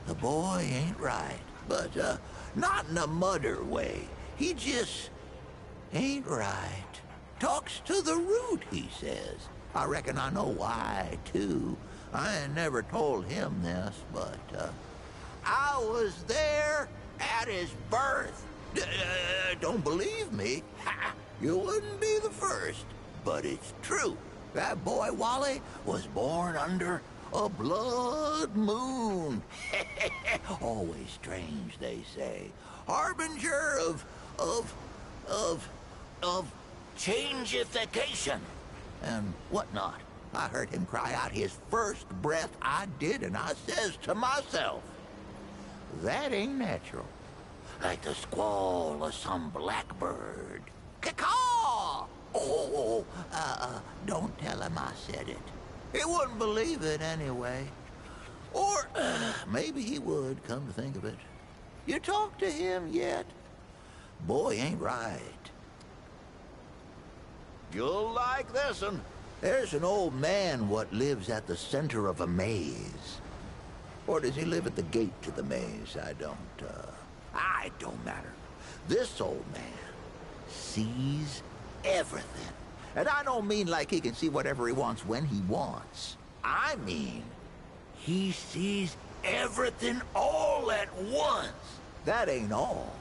The boy ain't right, but not in a mudder way. He just ain't right. Talks to the root, he says. I reckon I know why, too. I ain't never told him this, but I was there at his birth. Don't believe me? Ha! You wouldn't be the first, but it's true. That boy Wally was born under a blood moon. Always strange, they say. Harbinger of changeification and whatnot. I heard him cry out his first breath I did, and I says to myself, that ain't natural. Like the squall of some blackbird. Caw-caw! Oh, don't tell him I said it. He wouldn't believe it anyway. Or maybe he would, come to think of it. You talked to him yet? Boy ain't right. You'll like this one. There's an old man what lives at the center of a maze. Or does he live at the gate to the maze? It don't matter. This old man sees everything. And I don't mean like he can see whatever he wants when he wants. I mean, he sees everything all at once. That ain't all.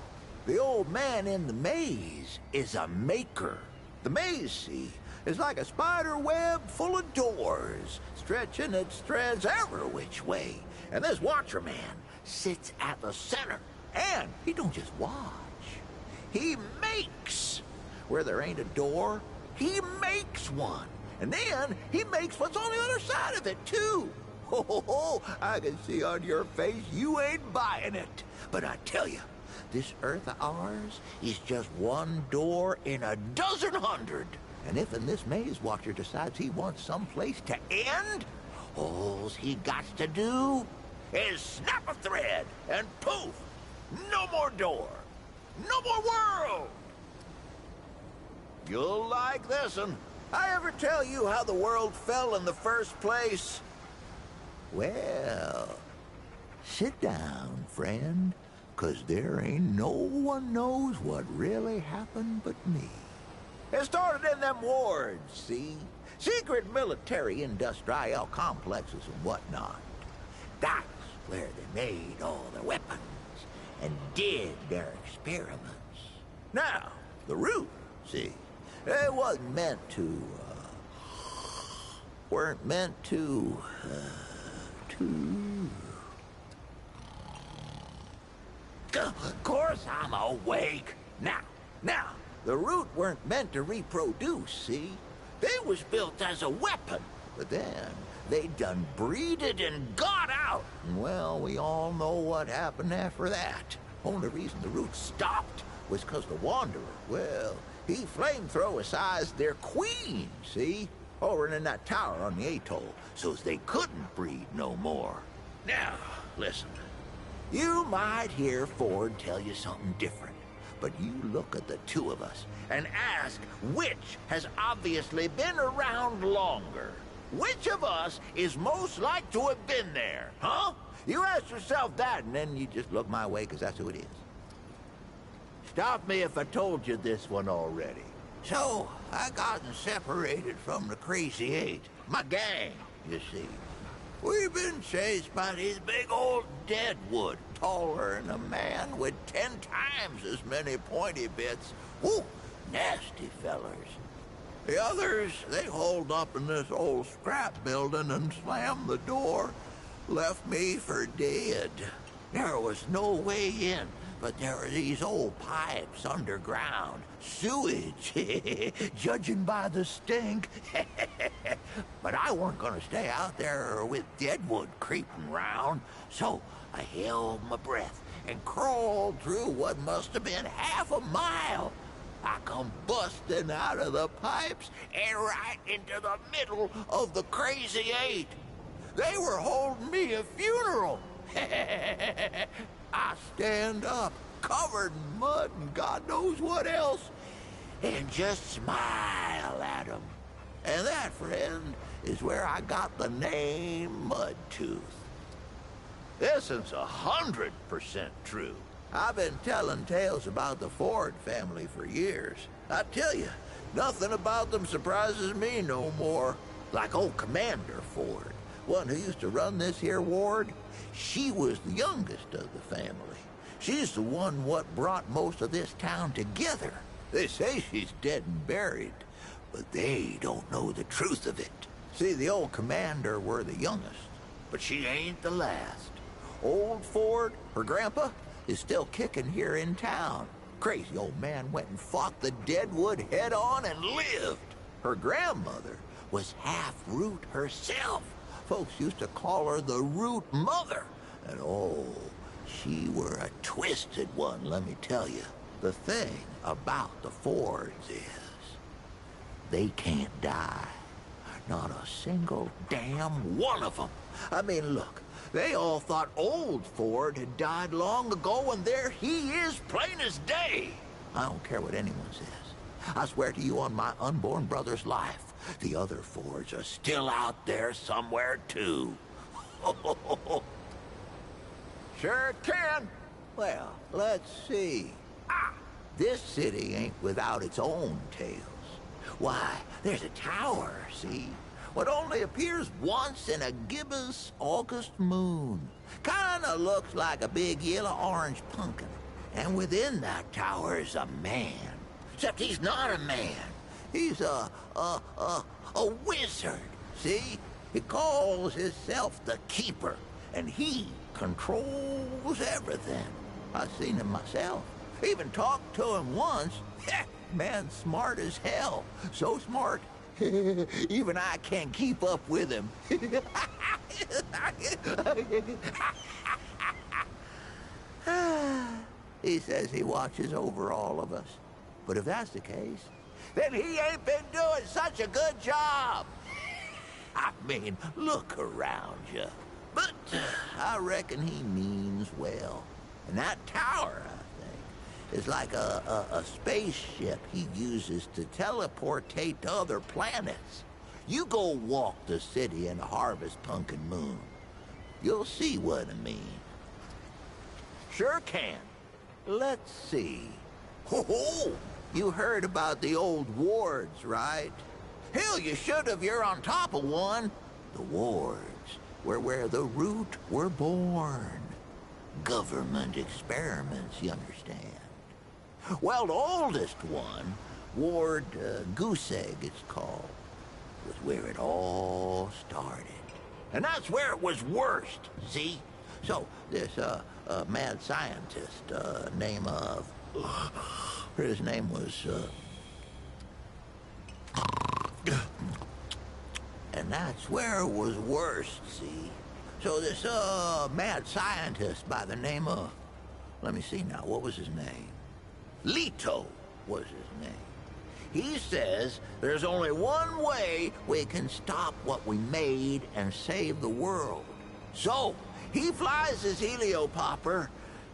The old man in the maze is a maker. The maze, see, is like a spider web full of doors, stretching its threads every which way. And this watcher man sits at the center. And he don't just watch. He makes. Where there ain't a door, he makes one. And then he makes what's on the other side of it, too. Oh, I can see on your face you ain't buying it. But I tell you, this earth of ours is just one door in 1,200. And if in this maze watcher decides he wants someplace to end, all he got to do is snap a thread and poof, no more door, no more world. You'll like this one. I ever tell you how the world fell in the first place? Well, sit down, friend, 'cause there ain't no one knows what really happened but me. It started in them wards, see? Secret military-industrial complexes and whatnot. That's where they made all their weapons and did their experiments. Now, the root, see, it wasn't meant to, weren't meant to. Of course I'm awake. Now, the root weren't meant to reproduce, see? They was built as a weapon, but then they done breeded and got out. And well, we all know what happened after that. Only reason the root stopped was 'cause the Wanderer, well, he flamethrower-sized their queen, see? Over in that tower on the atoll, so's they couldn't breed no more. Now, listen. You might hear Ford tell you something different, but you look at the two of us and ask which has obviously been around longer. Which of us is most like to have been there, huh? You ask yourself that, and then you just look my way, 'cause that's who it is. Stop me if I told you this one already. So, I gotten separated from the Crazy Eight, my gang, you see. We've been chased by these big old deadwood, taller than a man with 10 times as many pointy bits. Whew, nasty fellers. The others, they holed up in this old scrap building and slammed the door. Left me for dead. There was no way in, but there were these old pipes underground. Sewage, judging by the stink. But I weren't gonna stay out there with Deadwood creeping round, so I held my breath and crawled through what must have been half a mile. I come busting out of the pipes and right into the middle of the Crazy Eight. They were holding me a funeral. I stand up, covered in mud and God knows what else, and just smile at them. And that, friend, is where I got the name Mudtooth. This is 100% true. I've been telling tales about the Ford family for years. I tell you, nothing about them surprises me no more. Like old Commander Ford, one who used to run this here ward, she was the youngest of the family. She's the one what brought most of this town together. They say she's dead and buried, but they don't know the truth of it. See, the old Commander were the youngest, but she ain't the last. Old Ford, her grandpa, is still kicking here in town. Crazy old man went and fought the Deadwood head-on and lived. Her grandmother was half Root herself. Folks used to call her the Root Mother. And oh, she were a twisted one, let me tell you. The thing about the Fords is, they can't die. Not a single damn one of them. I mean, look, they all thought old Ford had died long ago, and there he is, plain as day. I don't care what anyone says. I swear to you on my unborn brother's life, the other Fords are still out there somewhere, too. Sure can. Well, let's see. This city ain't without its own tales. Why, there's a tower, see? What only appears once in a gibbous August moon. Kinda looks like a big yellow-orange pumpkin. And within that tower is a man. Except he's not a man. He's a wizard, see? He calls himself the Keeper, and he controls everything. I've seen him myself. Even talked to him once. Man, smart as hell. So smart, even I can't keep up with him. He says he watches over all of us. But if that's the case, then he ain't been doing such a good job. I mean, look around you. But I reckon he means well. And that tower, I think, is like a spaceship he uses to teleportate to other planets. You go walk the city and harvest Pumpkin Moon. You'll see what I mean. Sure can. Let's see. Ho-ho! You heard about the old wards, right? Hell, you should have. You're on top of one. The wards were where the root were born. Government experiments, you understand. Well, the oldest one, Ward Goose Egg it's called, was where it all started. And that's where it was worst, see? So, this mad scientist, name of... his name was... and that's where it was worst, see? So this mad scientist by the name of... let me see now, what was his name? Leto was his name. He says there's only one way we can stop what we made and save the world. So, he flies his heliopopper.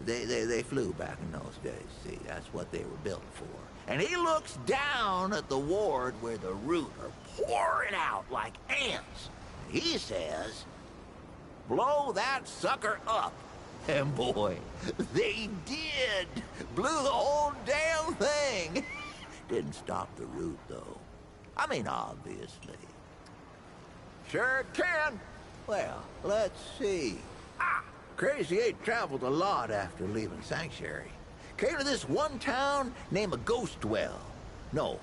They flew back in those days, see? That's what they were built for. And he looks down at the ward where the root are pouring out like ants. He says, blow that sucker up. And boy, they did. Blew the whole damn thing. Didn't stop the root, though. I mean, obviously. Sure can. Well, let's see. Crazy 8 traveled a lot after leaving Sanctuary. Came to this one town named Ghost Well. No,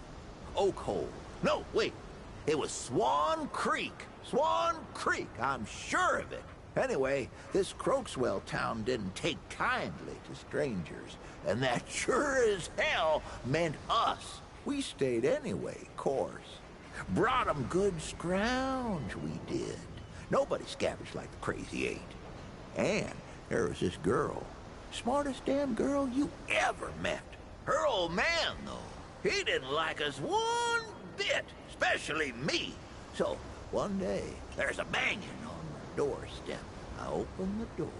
Oak Hole. No, wait. It was Swan Creek. Swan Creek, I'm sure of it. Anyway, this Croakswell town didn't take kindly to strangers, and that sure as hell meant us. We stayed anyway, course. Brought 'em good scrounge, we did. Nobody scavenged like the Crazy 8. And there was this girl, smartest damn girl you ever met. Her old man, though, he didn't like us one bit, especially me. So, one day, there's a banging on the doorstep. I open the door,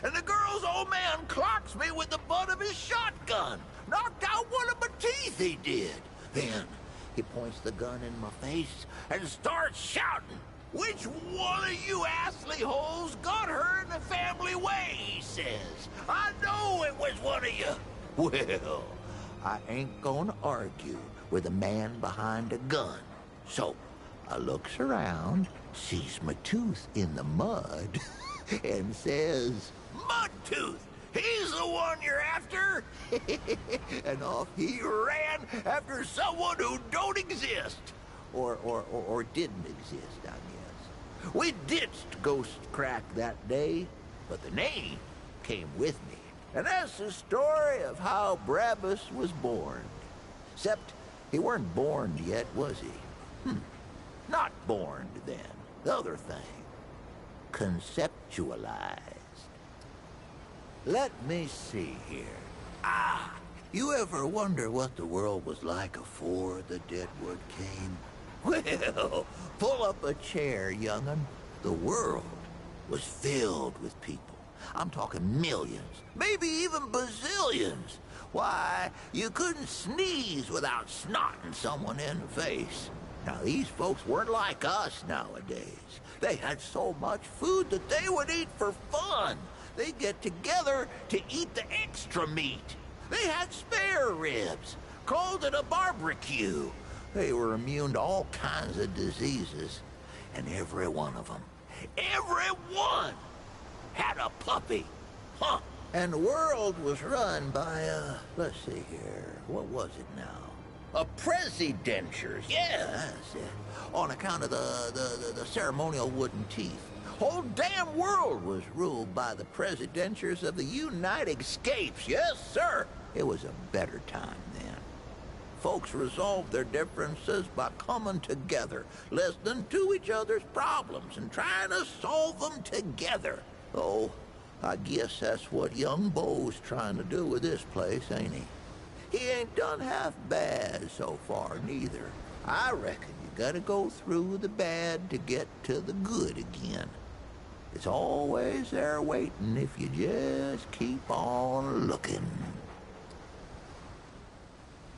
and the girl's old man clocks me with the butt of his shotgun. Knocked out one of my teeth, he did. Then, he points the gun in my face and starts shouting, "Which one of you assley holes got her in the family way?" he says. "I know it was one of you." Well, I ain't gonna argue with a man behind a gun. So, I looks around, sees my tooth in the mud, and says, "Mudtooth, he's the one you're after." And off he ran after someone who don't exist. Or didn't exist, I guess. We ditched Ghost Crack that day, but the name came with me. And that's the story of how Brabus was born. Except he weren't born yet, was he? Not born then. The other thing. Conceptualized. Let me see here. You ever wonder what the world was like afore the Deadwood came? Well, pull up a chair, young'un. The world was filled with people. I'm talking millions, maybe even bazillions. Why, you couldn't sneeze without snotting someone in the face. Now, these folks weren't like us nowadays. They had so much food that they would eat for fun. They'd get together to eat the extra meat. They had spare ribs, called it a barbecue. They were immune to all kinds of diseases. And every one of them, every one, had a puppy. And the world was run by, let's see here, what was it now? A presidentures, yeah, that's it. On account of the ceremonial wooden teeth. Whole damn world was ruled by the presidentures of the United Scapes, yes, sir. It was a better time then. Folks resolved their differences by coming together, listening to each other's problems and trying to solve them together. Oh, I guess that's what young Bo's trying to do with this place, ain't he? He ain't done half bad so far, neither. I reckon you gotta go through the bad to get to the good again. It's always there waiting if you just keep on looking.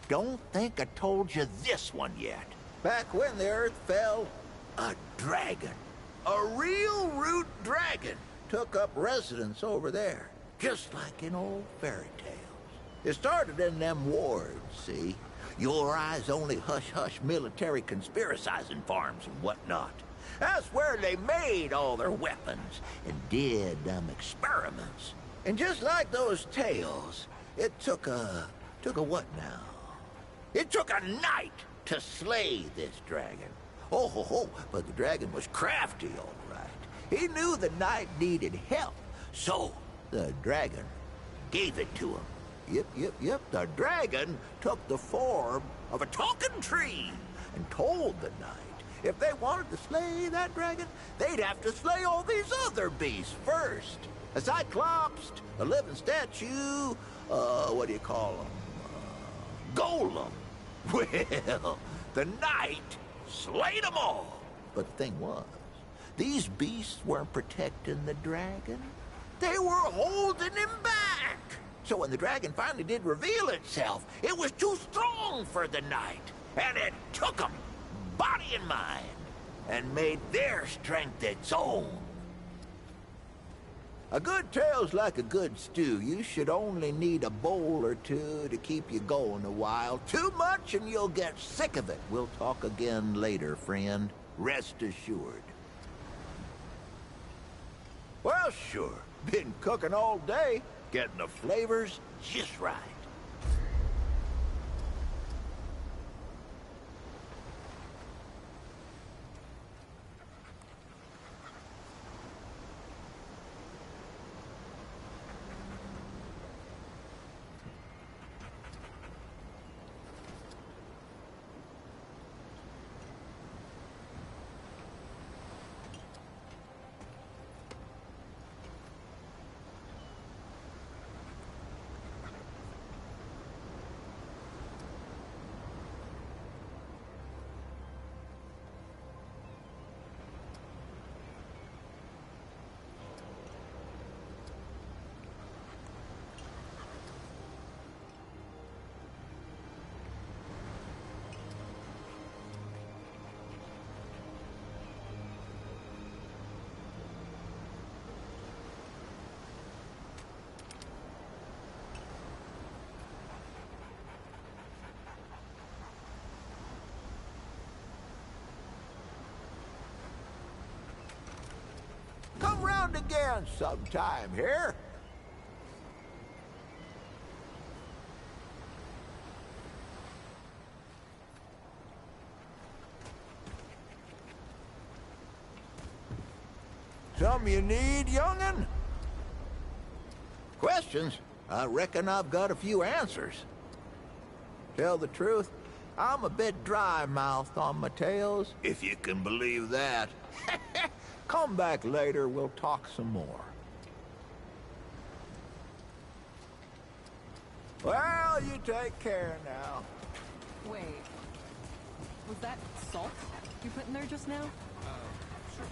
don't think I told you this one yet. Back when the Earth fell, a dragon, a real root dragon, took up residence over there, just like in old fairy tales. It started in them wards, see? Your eyes only hush-hush military conspiracizing farms and whatnot. That's where they made all their weapons and did them experiments. And just like those tales, it took a what now? It took a night to slay this dragon. Oh, ho, ho, but the dragon was crafty, all right. He knew the knight needed help, so the dragon gave it to him. Yep, the dragon took the form of a talking tree and told the knight if they wanted to slay that dragon, they'd have to slay all these other beasts first. A cyclops, a living statue, what do you call them? Golem. Well, the knight slayed them all. But the thing was, these beasts weren't protecting the dragon. They were holding him back. So when the dragon finally did reveal itself, it was too strong for the knight. And it took him, body and mind, and made their strength its own. A good tale's like a good stew. You should only need a bowl or two to keep you going a while. Too much and you'll get sick of it. We'll talk again later, friend. Rest assured. Well, sure. Been cooking all day, getting the flavors just right. Come round again sometime here. Something you need, young'un? Questions? I reckon I've got a few answers. Tell the truth, I'm a bit dry-mouthed on my tales, if you can believe that. Come back later, we'll talk some more. Well, you take care now. Wait. Was that salt you put in there just now? Sure.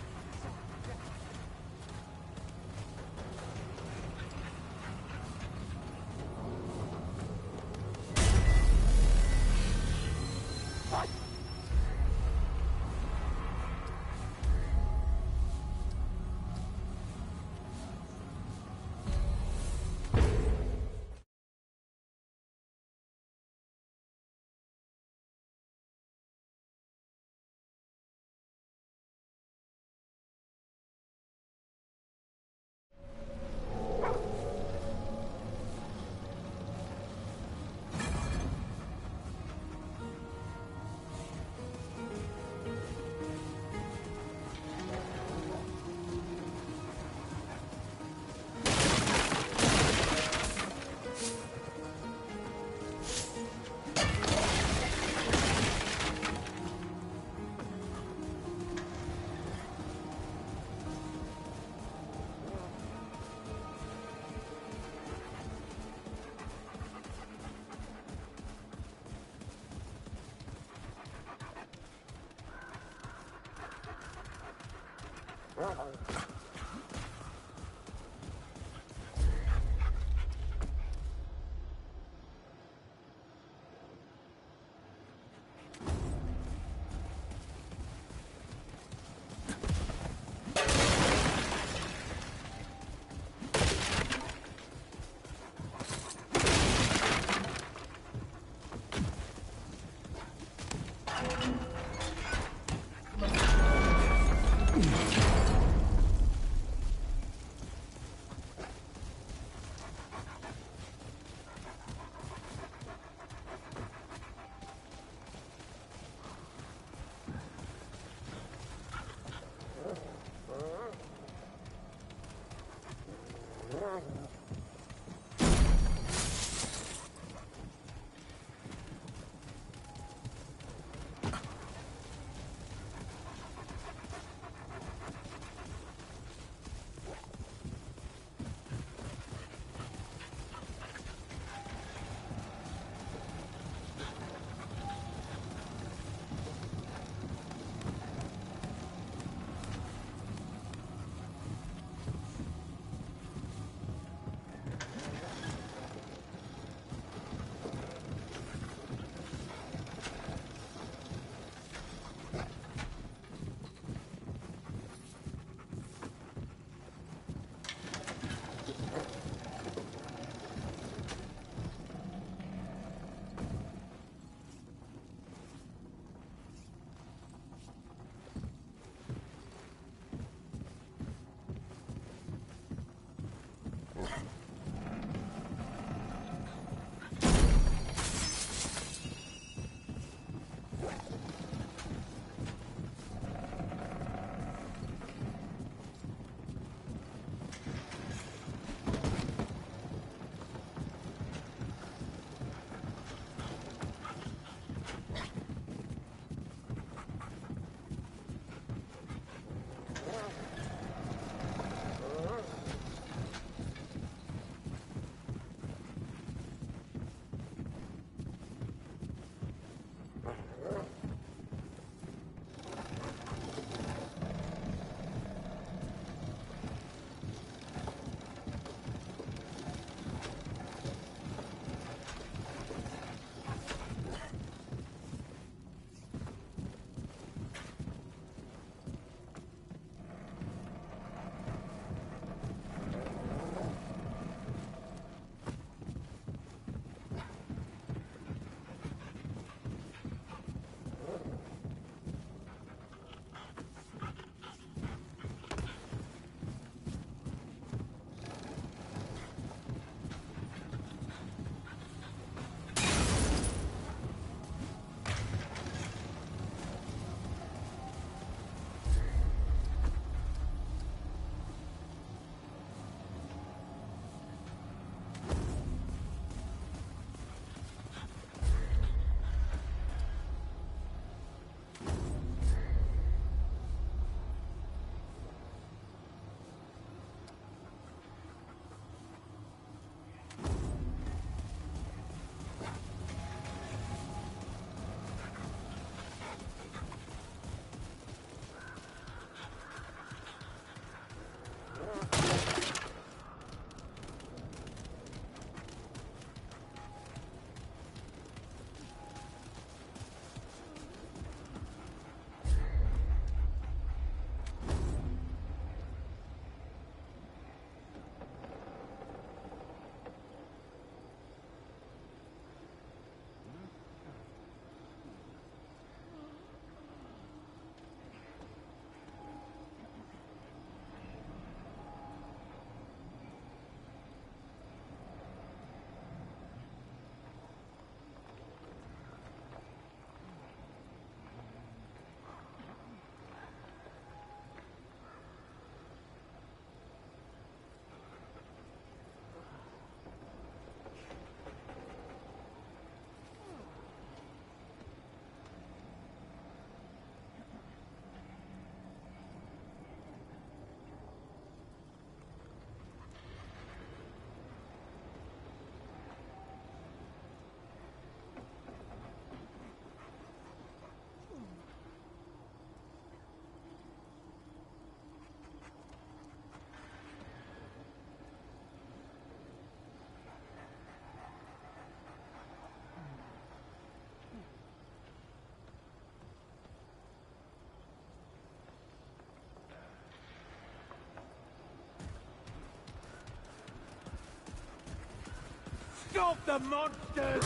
Piss off the monsters!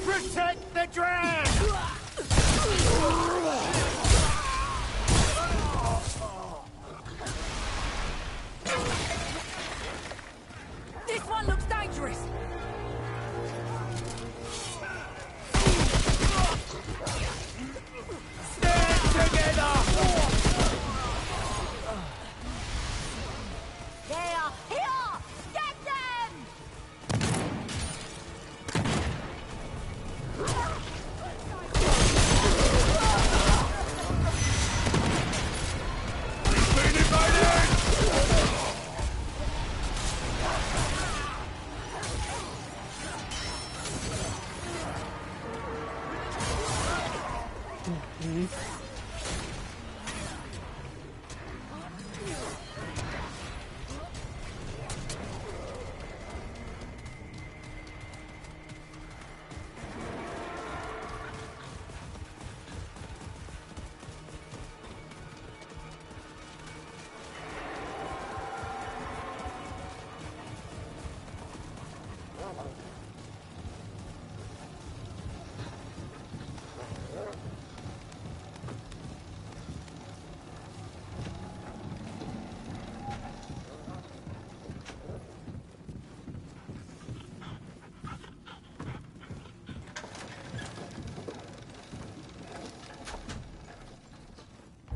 Protect the drag! This one looks dangerous! Stand together! They are here! Get them!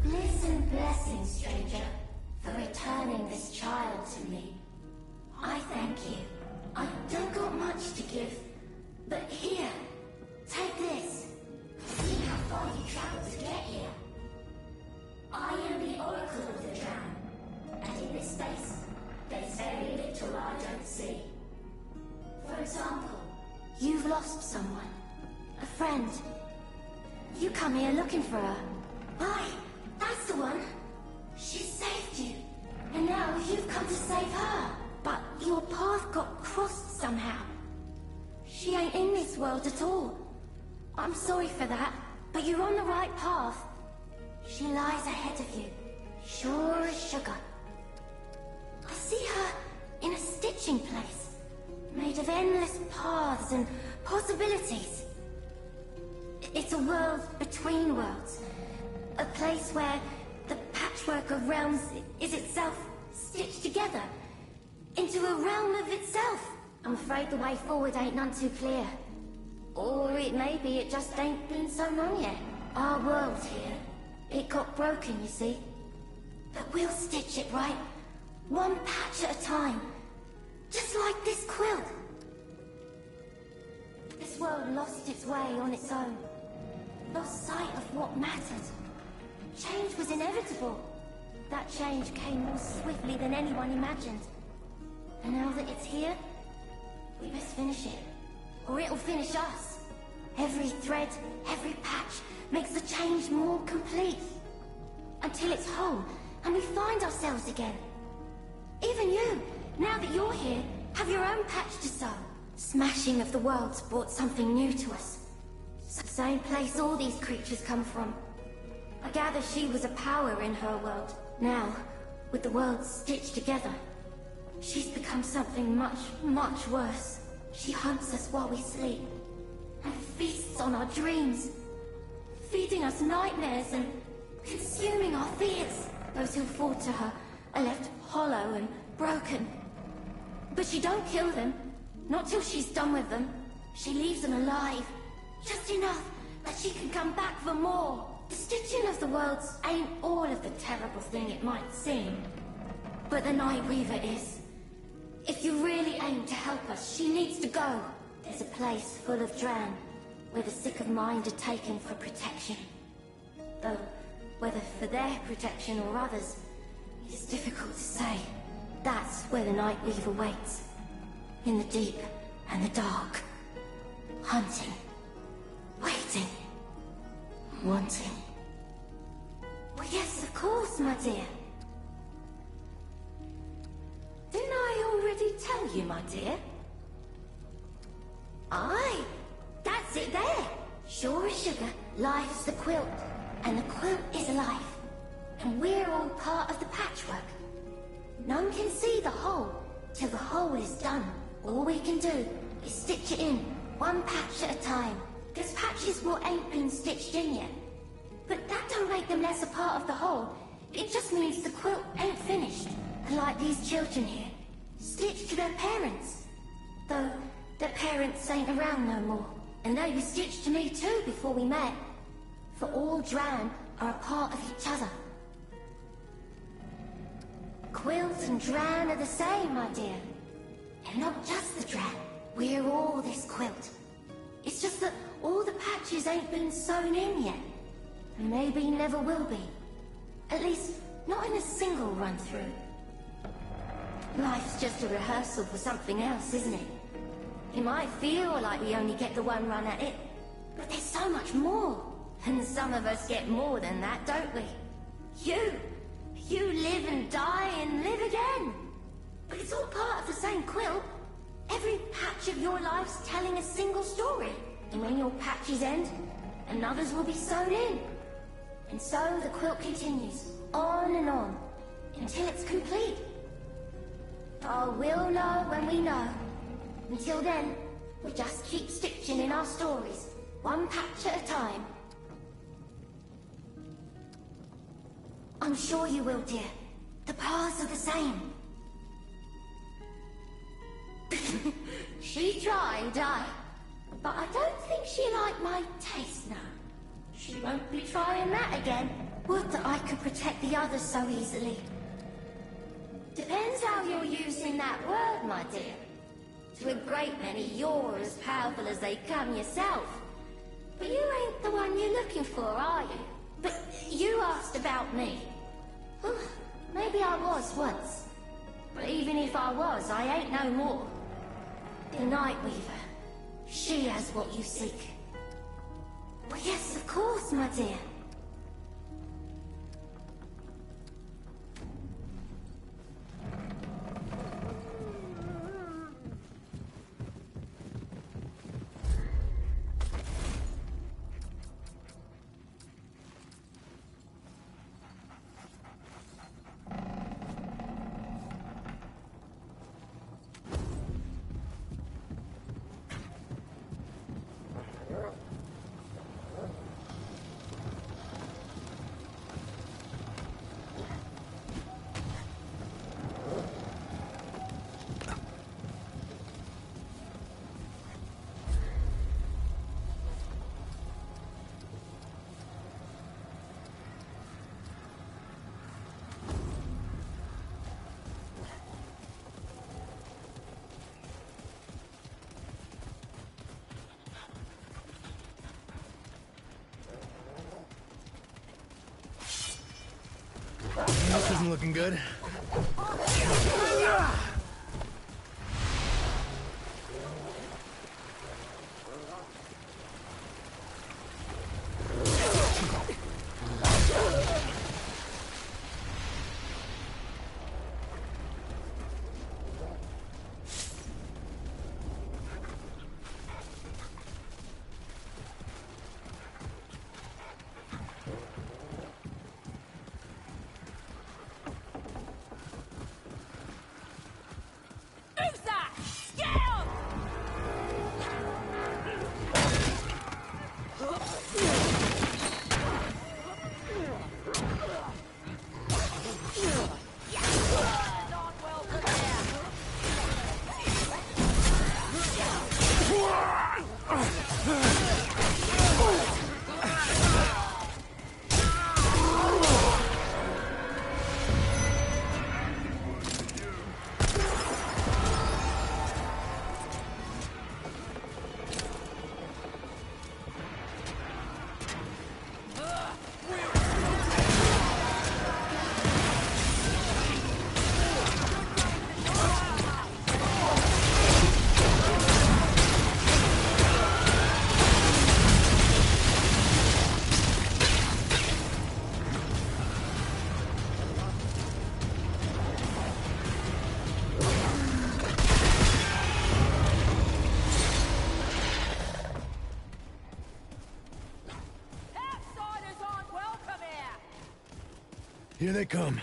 Bliss and blessings, stranger, for returning this child to me. I thank you. I don't got much to give, but here, take this. See how far you traveled to get here. I am the Oracle of the Drown, and in this space, there's very little I don't see. For example, you've lost someone, a friend. You come here looking for her. Aye, that's the one. She saved you, and now you've come to save her. But your path got crossed somehow. She ain't in this world at all. I'm sorry for that, but you're on the right path. She lies ahead of you, sure as sugar. I see her in a stitching place, made of endless paths and possibilities. It's a world between worlds. A place where the patchwork of realms is itself stitched together into a realm of itself. I'm afraid the way forward ain't none too clear. Or it may be it just ain't been so long yet. Our world here, it got broken, you see. But we'll stitch it right, one patch at a time. Just like this quilt. This world lost its way on its own. Lost sight of what mattered. Change was inevitable. That change came more swiftly than anyone imagined. And now that it's here, we best finish it. Or it'll finish us. Every thread, every patch makes the change more complete. Until it's whole, and we find ourselves again. Even you, now that you're here, have your own patch to sew. Smashing of the worlds brought something new to us. Same place all these creatures come from. I gather she was a power in her world. Now, with the worlds stitched together, she's become something much, much worse. She hunts us while we sleep, and feasts on our dreams, feeding us nightmares and consuming our fears. Those who fall to her are left hollow and broken. But she don't kill them, not till she's done with them. She leaves them alive, just enough that she can come back for more. The stitching of the worlds ain't all of the terrible thing it might seem. But the Night Weaver is. If you really aim to help us, she needs to go. There's a place full of Dran, where the sick of mind are taken for protection. Though, whether for their protection or others, it's difficult to say. That's where the Night Weaver waits. In the deep and the dark. Hunting. Waiting. Wanting. Well, yes, of course, my dear. Didn't I already tell you, my dear? Aye, that's it there. Life's the quilt, and the quilt is life. And we're all part of the patchwork. None can see the whole till the whole is done. All we can do is stitch it in, one patch at a time. There's patches what ain't been stitched in yet. But that don't make them less a part of the whole. It just means the quilt ain't finished. And like these children here, stitched to their parents. Though their parents ain't around no more. And they were stitched to me too before we met. For all Dran are a part of each other. Quilt and Dran are the same, my dear. And not just the Dran. We're all this quilt. It's just that all the patches ain't been sewn in yet. And maybe never will be. At least, not in a single run-through. Life's just a rehearsal for something else, isn't it? It might feel like we only get the one run at it, but there's so much more. And some of us get more than that, don't we? You live and die and live again. But it's all part of the same quilt. Every patch of your life's telling a single story. And when your patches end, another's will be sewn in. And so the quilt continues, on and on, until it's complete. Oh, we'll know when we know. Until then, we just keep stitching in our stories, one patch at a time. I'm sure you will, dear. The paths are the same. She tried, but I don't think she liked my taste now. She won't be trying that again. Would that I could protect the others so easily. Depends how you're using that word, my dear. To a great many, you're as powerful as they come yourself. But you ain't the one you're looking for, are you? But you asked about me. Maybe I was once. But even if I was, I ain't no more. The Nightweaver. She has what you seek. Well, yes, of course, my dear. This isn't looking good. Here they come.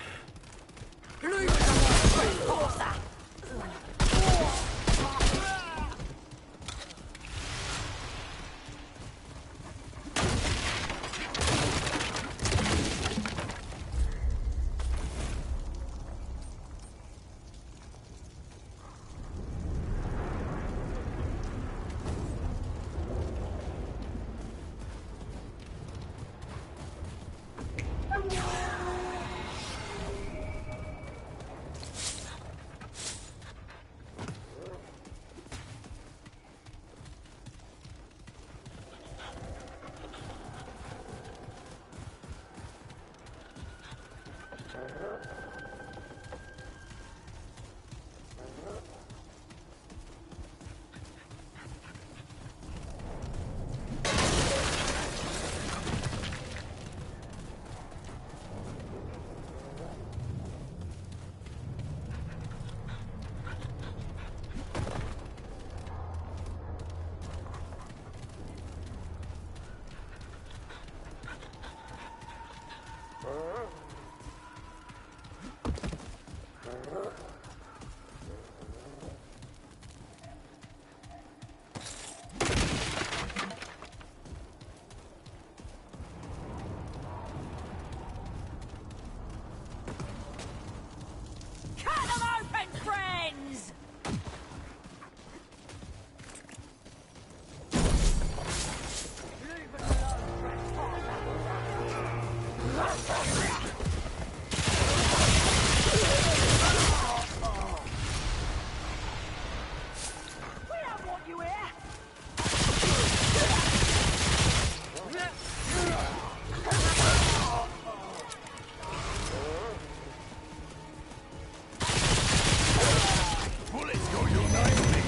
Cut them open, friends! We don't want you here! Bullets go you nicely.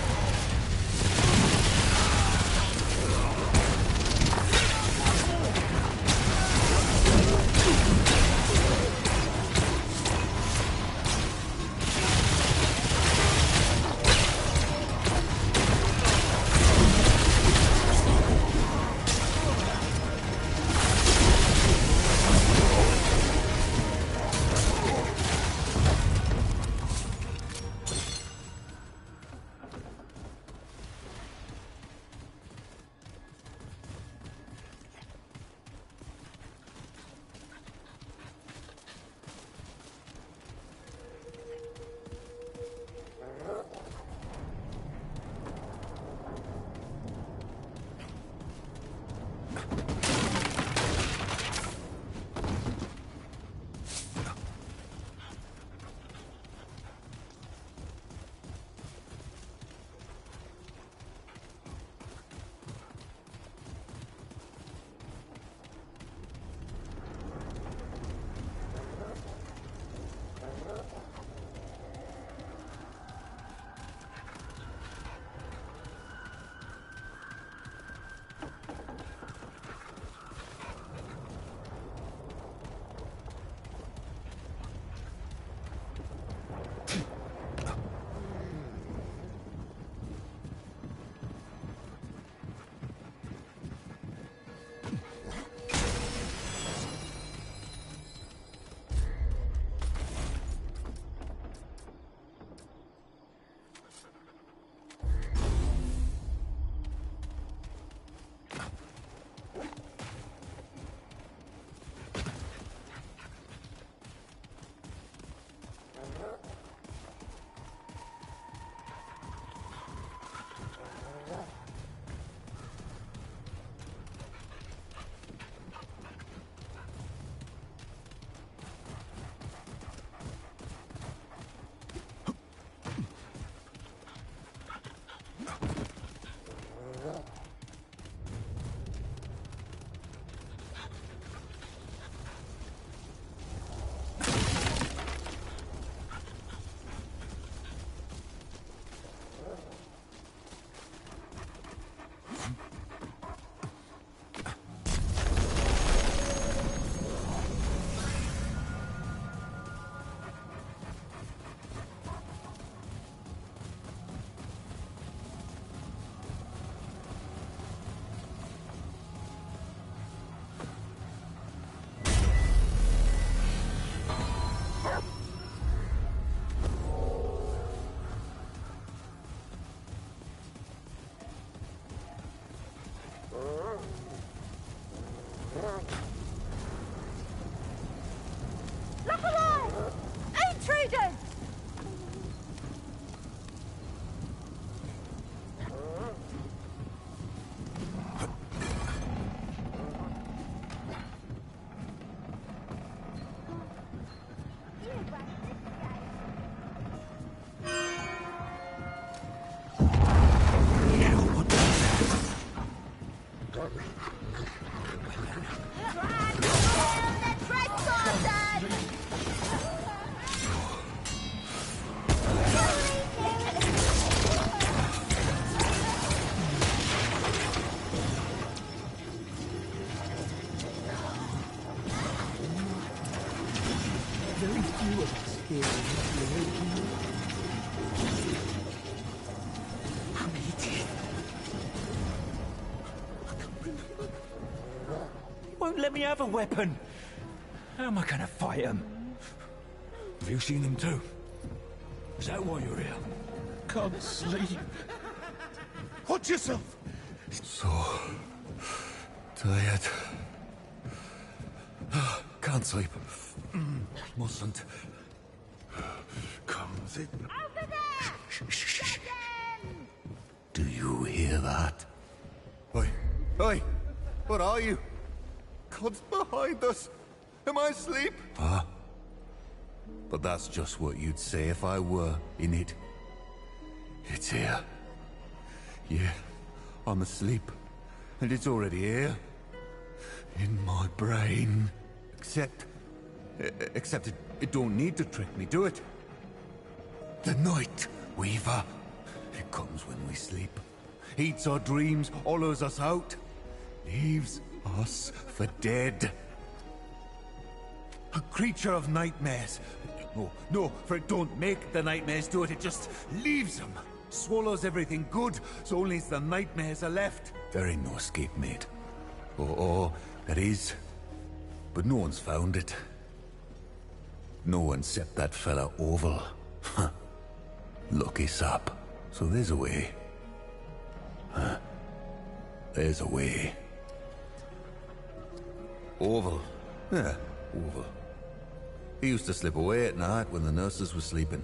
Very few of us here How many teeth? He won't let me have a weapon. How am I gonna fight him? Have you seen him too? Is that why you're here? Can't sleep. Watch yourself! So tired. Can't sleep. Mustn't. Come, sit. Over there! Shh. Do you hear that? Oi! Oi! What are you? God's behind us! Am I asleep? Huh? But that's just what you'd say if I were in it. It's here. Yeah, I'm asleep. And it's already here. In my brain. Except it don't need to trick me, do it? The Night Weaver. It comes when we sleep. Eats our dreams, hollows us out. Leaves us for dead. A creature of nightmares. No, for it don't make the nightmares do it, it just leaves them. Swallows everything good, so only the nightmares are left. There ain't no escape made. Oh, there is. But no one's found it. No one except that fella Oval. Lucky sap. So there's a way. There's a way. Oval. Yeah, Oval. He used to slip away at night when the nurses were sleeping.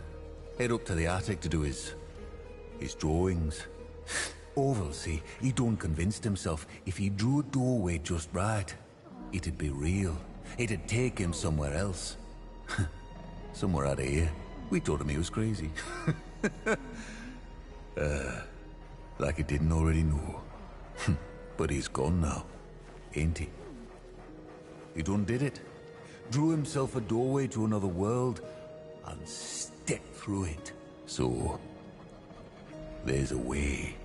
Head up to the attic to do his drawings. Oval, see, he done convinced himself if he drew a doorway just right, it'd be real. It'd take him somewhere else. Somewhere out of here. We told him he was crazy. Like he didn't already know. But he's gone now, ain't he? He done did it. Drew himself a doorway to another world and stepped through it. So, there's a way.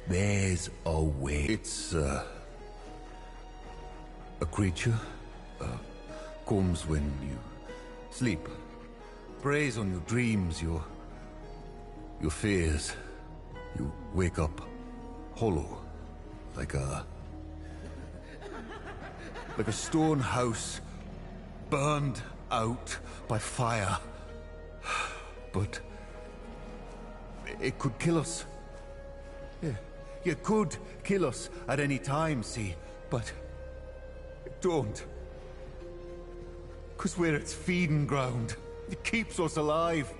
There's a way. It's, a creature. Comes when you sleep. Preys on your dreams, your fears. You wake up hollow. Like a stone house burned out by fire. But it could kill us. Yeah, it could kill us at any time, see, but it don't. 'Cause we're its feeding ground. It keeps us alive.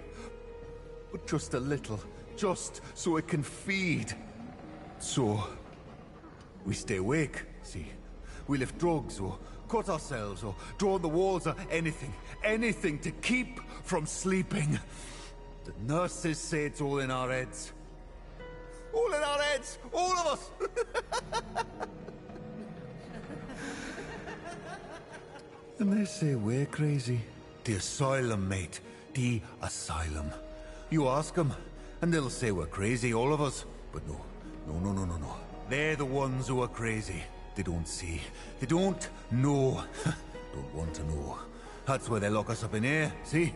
But just a little, just so it can feed. So, we stay awake, see. We lift drugs, or cut ourselves, or draw on the walls, or anything to keep from sleeping. The nurses say it's all in our heads. All in our heads! All of us! And they say we're crazy. The asylum, mate. The asylum. You ask them, and they'll say we're crazy, all of us. But no. They're the ones who are crazy. They don't see. They don't know. Don't want to know. That's why they lock us up in here, see?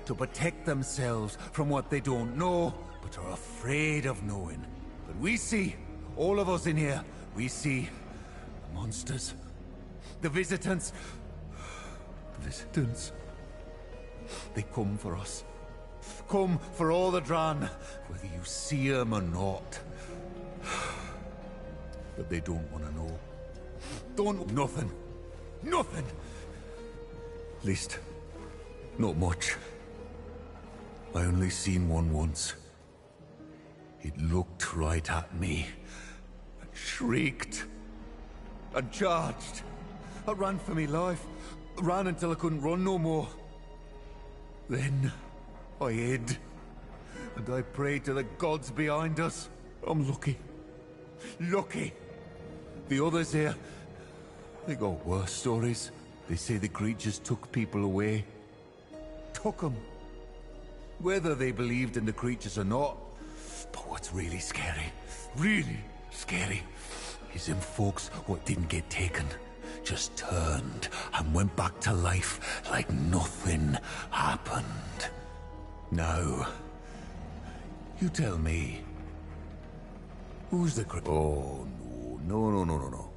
To protect themselves from what they don't know, but are afraid of knowing. But we see, all of us in here, we see the monsters. The visitants. The visitants. They come for us. Come for all the Dran, whether you see them or not. But they don't want to know. Don't nothing. Nothing. At least, not much. I only seen one once. It looked right at me, and shrieked, and charged. I ran for me life. Ran until I couldn't run no more. Then, I hid. And I prayed to the gods behind us. I'm lucky. Lucky. The others here, they got worse stories. They say the creatures took people away. Took them. Whether they believed in the creatures or not. But what's really scary, is them folks what didn't get taken. just turned and went back to life like nothing happened. Now, you tell me, who's the Oh, no.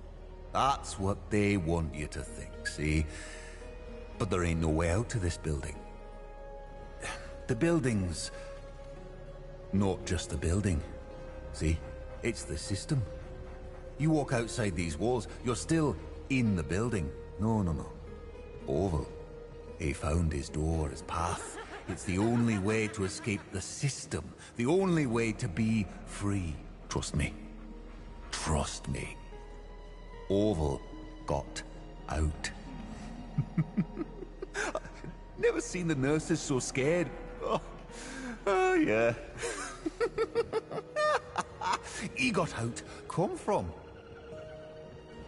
That's what they want you to think, see? But there ain't no way out to this building. The building's not just the building, see? It's the system. You walk outside these walls, you're still in the building. No. Oval. He found his door, his path. It's the only way to escape the system. The only way to be free. Trust me. Trust me. Oval got out. Never seen the nurses so scared. Oh yeah. He got out. Come from?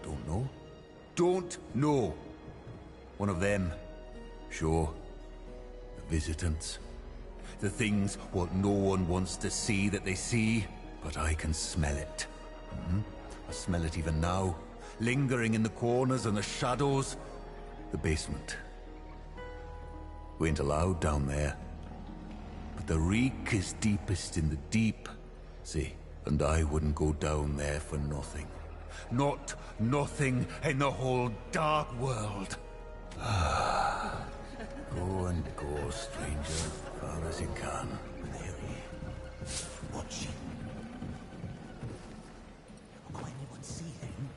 Don't know. Don't know. One of them. Sure. The visitants. The things what no one wants to see that they see. But I can smell it. I smell it even now. Lingering in the corners and the shadows. The basement. We ain't allowed down there. But the reek is deepest in the deep. See, and I wouldn't go down there for nothing. Not nothing in the whole dark world. Go and go, stranger, as far as you can. Mary, watch. Will anyone see him?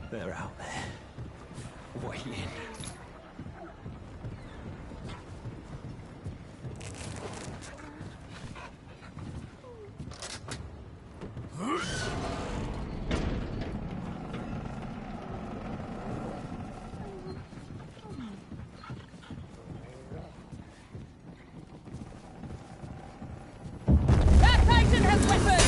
They're out there, waiting. That Titan has weapons!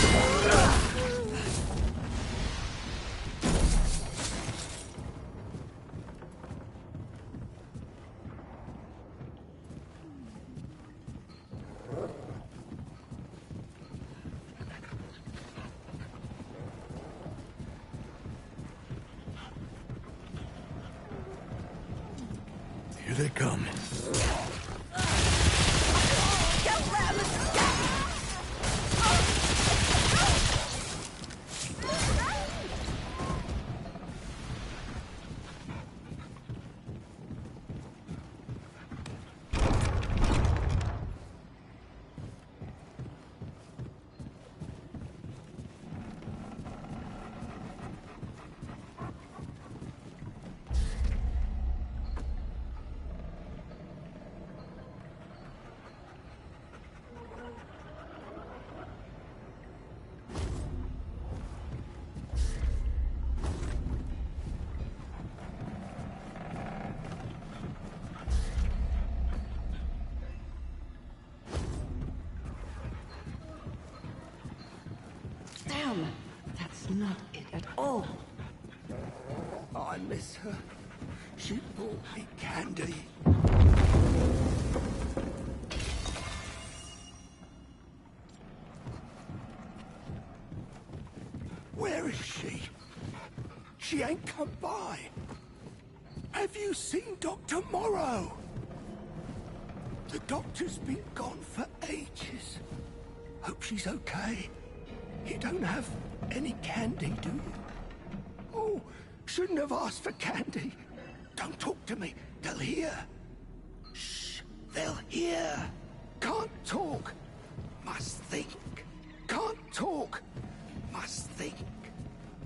Here they come. Damn! That's not it at all. I miss her. She brought me candy. Where is she? She ain't come by. Have you seen Dr. Morrow? The doctor's been gone for ages. Hope she's okay. You don't have any candy, do you? Oh, shouldn't have asked for candy. Don't talk to me. They'll hear. Shh, they'll hear. Can't talk. Must think. Can't talk. Must think.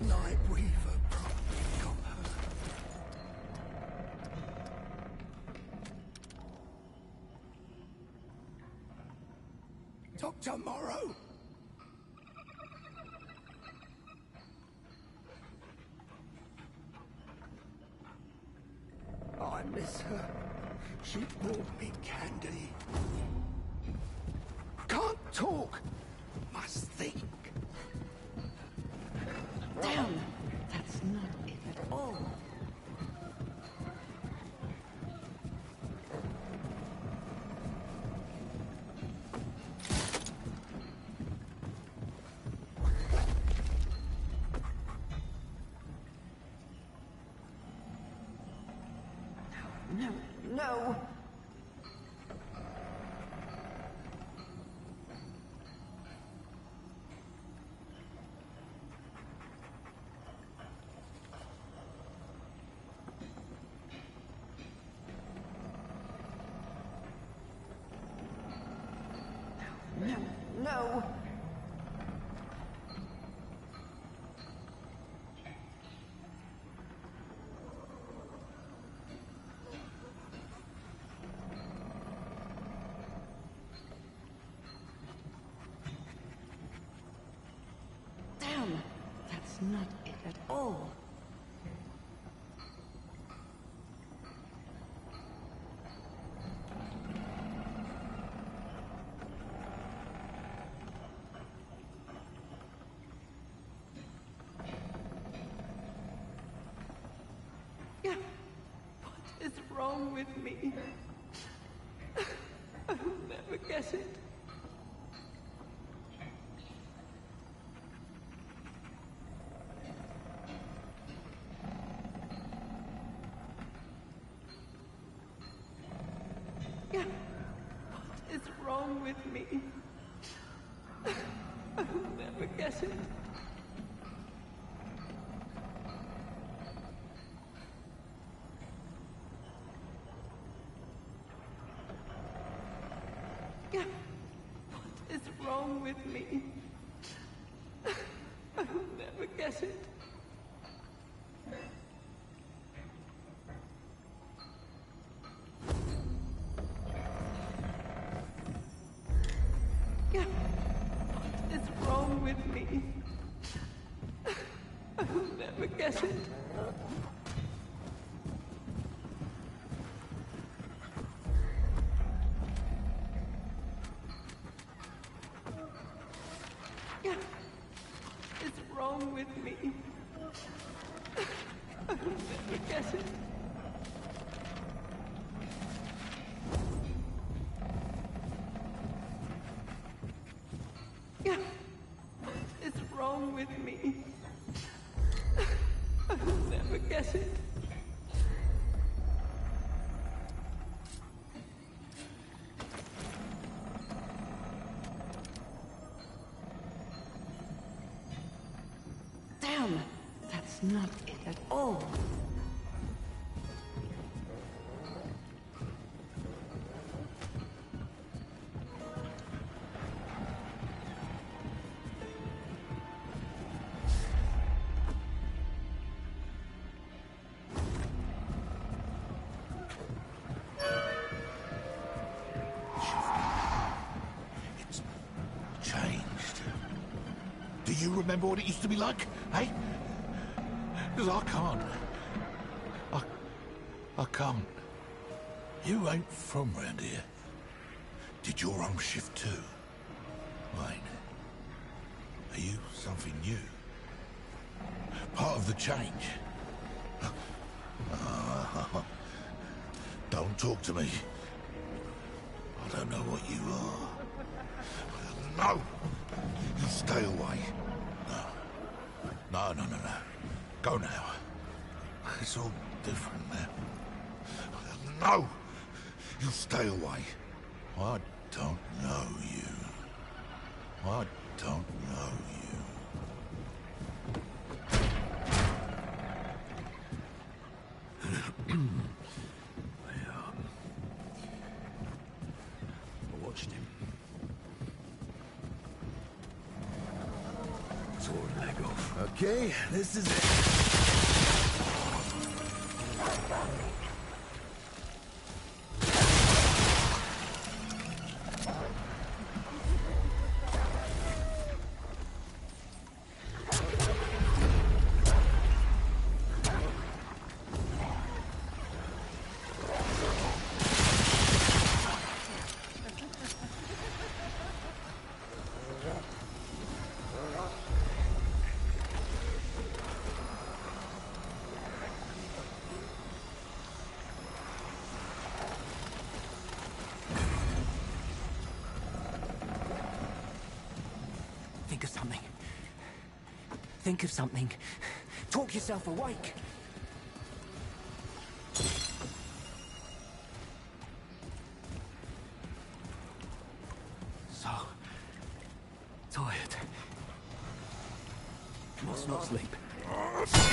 Night Weaver probably got her. Dr. Morrow? I miss her. She brought me candy. Can't talk. Must think. Damn, that's not it at all. No, no. No, no. Damn, that's not it at all. What is wrong with me? I will never get it. What is wrong with me? I will never get it. What is wrong with me? I will never get it. What is wrong with me? I will never get it. What is wrong with me? I will never get it. What is wrong with me? I will never get it. Damn, that's not it at all. Do you remember what it used to be like, eh? Because I can't. I can't. You ain't from round here. Did your own shift too? Mine. Are you something new? Part of the change? Don't talk to me. I don't know what you are. No! You stay away. No. Go now. It's all different now. No! You stay away. I don't know you. I don't know you. I watched him. Tore a leg off. Okay, this is it. Think of something. Think of something. Talk yourself awake. So tired. Must not sleep.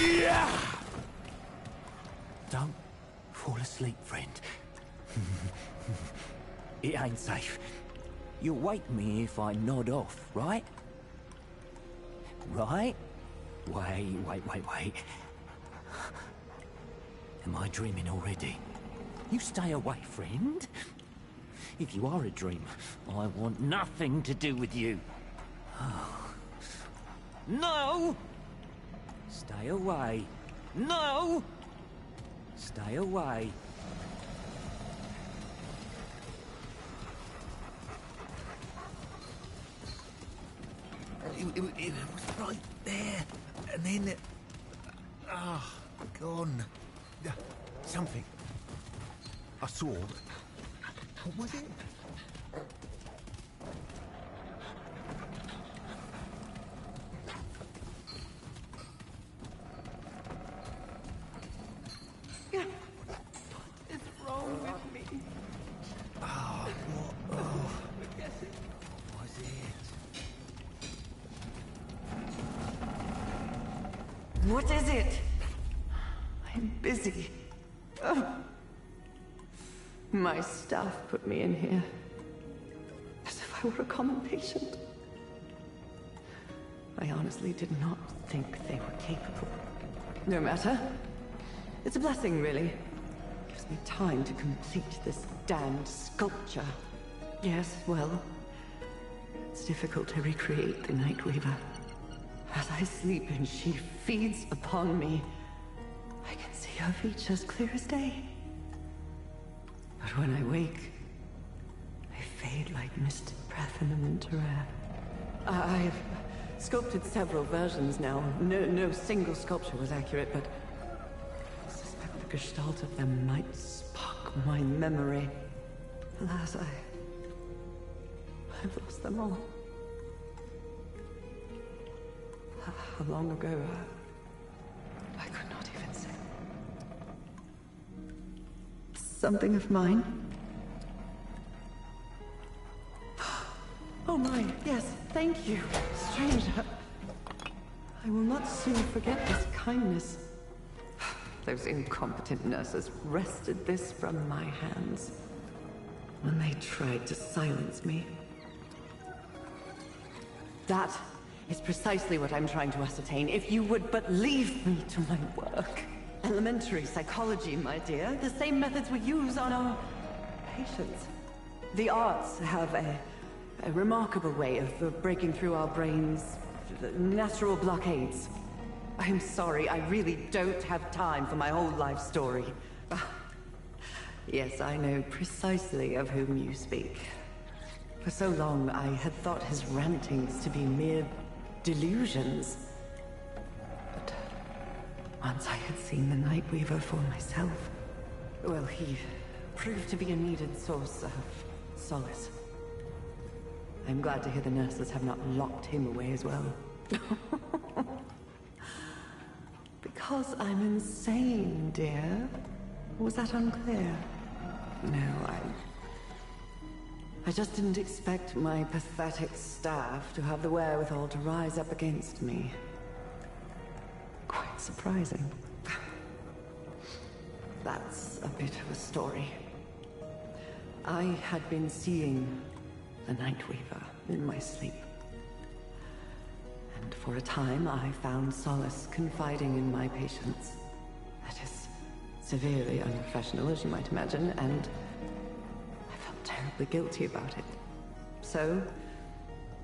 Yeah! Don't fall asleep, friend. It ain't safe. You'll wake me if I nod off, right? Right? Wait. Am I dreaming already? You stay away, friend. If you are a dreamer, I want nothing to do with you. No! Stay away. No! Stay away. It was right there, and then it... gone. Something. I saw. What was it? What is wrong with me? What was it? What is it? I'm busy. Oh. My staff put me in here. As if I were a common patient. I honestly did not think they were capable. No matter. It's a blessing, really. Gives me time to complete this damned sculpture. Yes, well, it's difficult to recreate the Night Weaver. As I sleep and she feeds upon me, I can see her features clear as day. But when I wake, they fade like misted breath in the winter air. I've sculpted several versions now. No single sculpture was accurate, but I suspect the gestalt of them might spark my memory. Alas, I've lost them all. How long ago? I could not even say. Something of mine? Oh my, yes, thank you, stranger. I will not soon forget this kindness. Those incompetent nurses wrested this from my hands when they tried to silence me. That is precisely what I'm trying to ascertain. If you would but leave me to my work. Elementary psychology, my dear. The same methods we use on our patients. The arts have a remarkable way of breaking through our brains' natural blockades. I'm sorry, I really don't have time for my whole life story. Yes, I know precisely of whom you speak. For so long, I had thought his rantings to be mere delusions. But once I had seen the Night Weaver for myself, well, he proved to be a needed source of solace. I'm glad to hear the nurses have not locked him away as well. Because I'm insane, dear. Was that unclear? No, I just didn't expect my pathetic staff to have the wherewithal to rise up against me. Quite surprising. That's a bit of a story. I had been seeing the Nightweaver in my sleep. And for a time, I found solace confiding in my patients. That is severely unprofessional, as you might imagine, and I felt terribly guilty about it. So,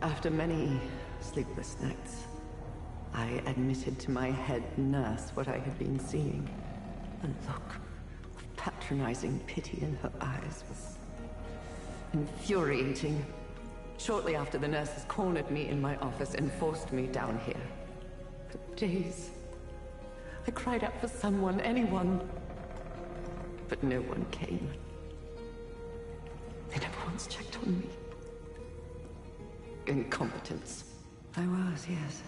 after many sleepless nights, I admitted to my head nurse what I had been seeing. The look of patronizing pity in her eyes was infuriating. Shortly after, the nurses cornered me in my office and forced me down here. For days, I cried out for someone, anyone. But no one came. They never once checked on me. Incompetence. I was, yes.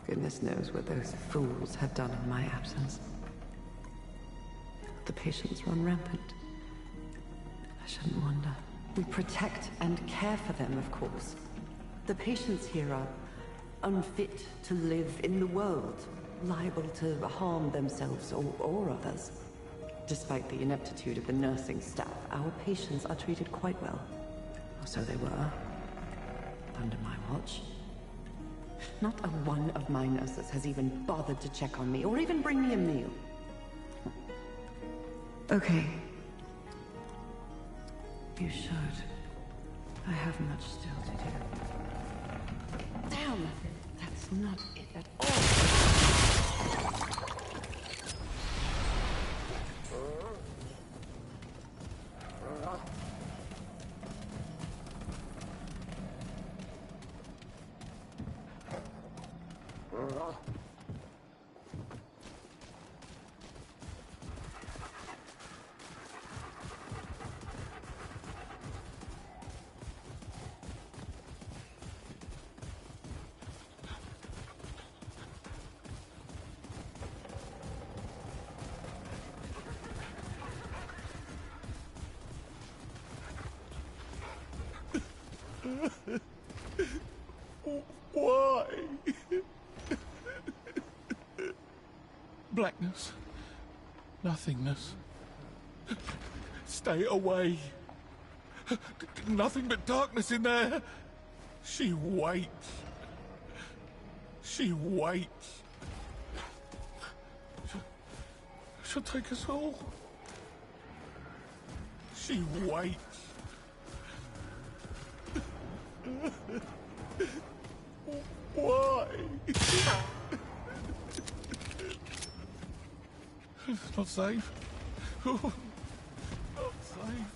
Goodness knows what those fools have done in my absence. The patients run rampant. I shouldn't wonder. We protect and care for them, of course. The patients here are unfit to live in the world, liable to harm themselves or others. Despite the ineptitude of the nursing staff, our patients are treated quite well. Or so they were. Under my watch. Not a one of my nurses has even bothered to check on me, or even bring me a meal. Okay. You should. I have much still to do. Damn! That's not it at all. Why? Blackness. Nothingness. Stay away. Nothing but darkness in there. She waits. She waits. She'll take us all. She waits. Why? It's not safe. Not safe.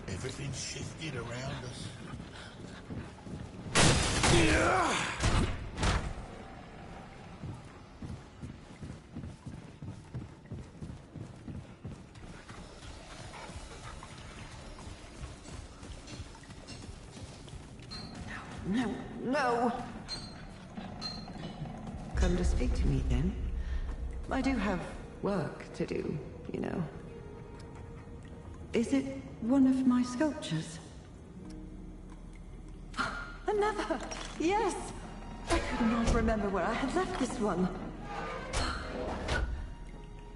Everything shifted around us. No, no! Come to speak to me, then. I do have work to do, you know. Is it one of my sculptures? Another! Yes! I could not remember where I had left this one.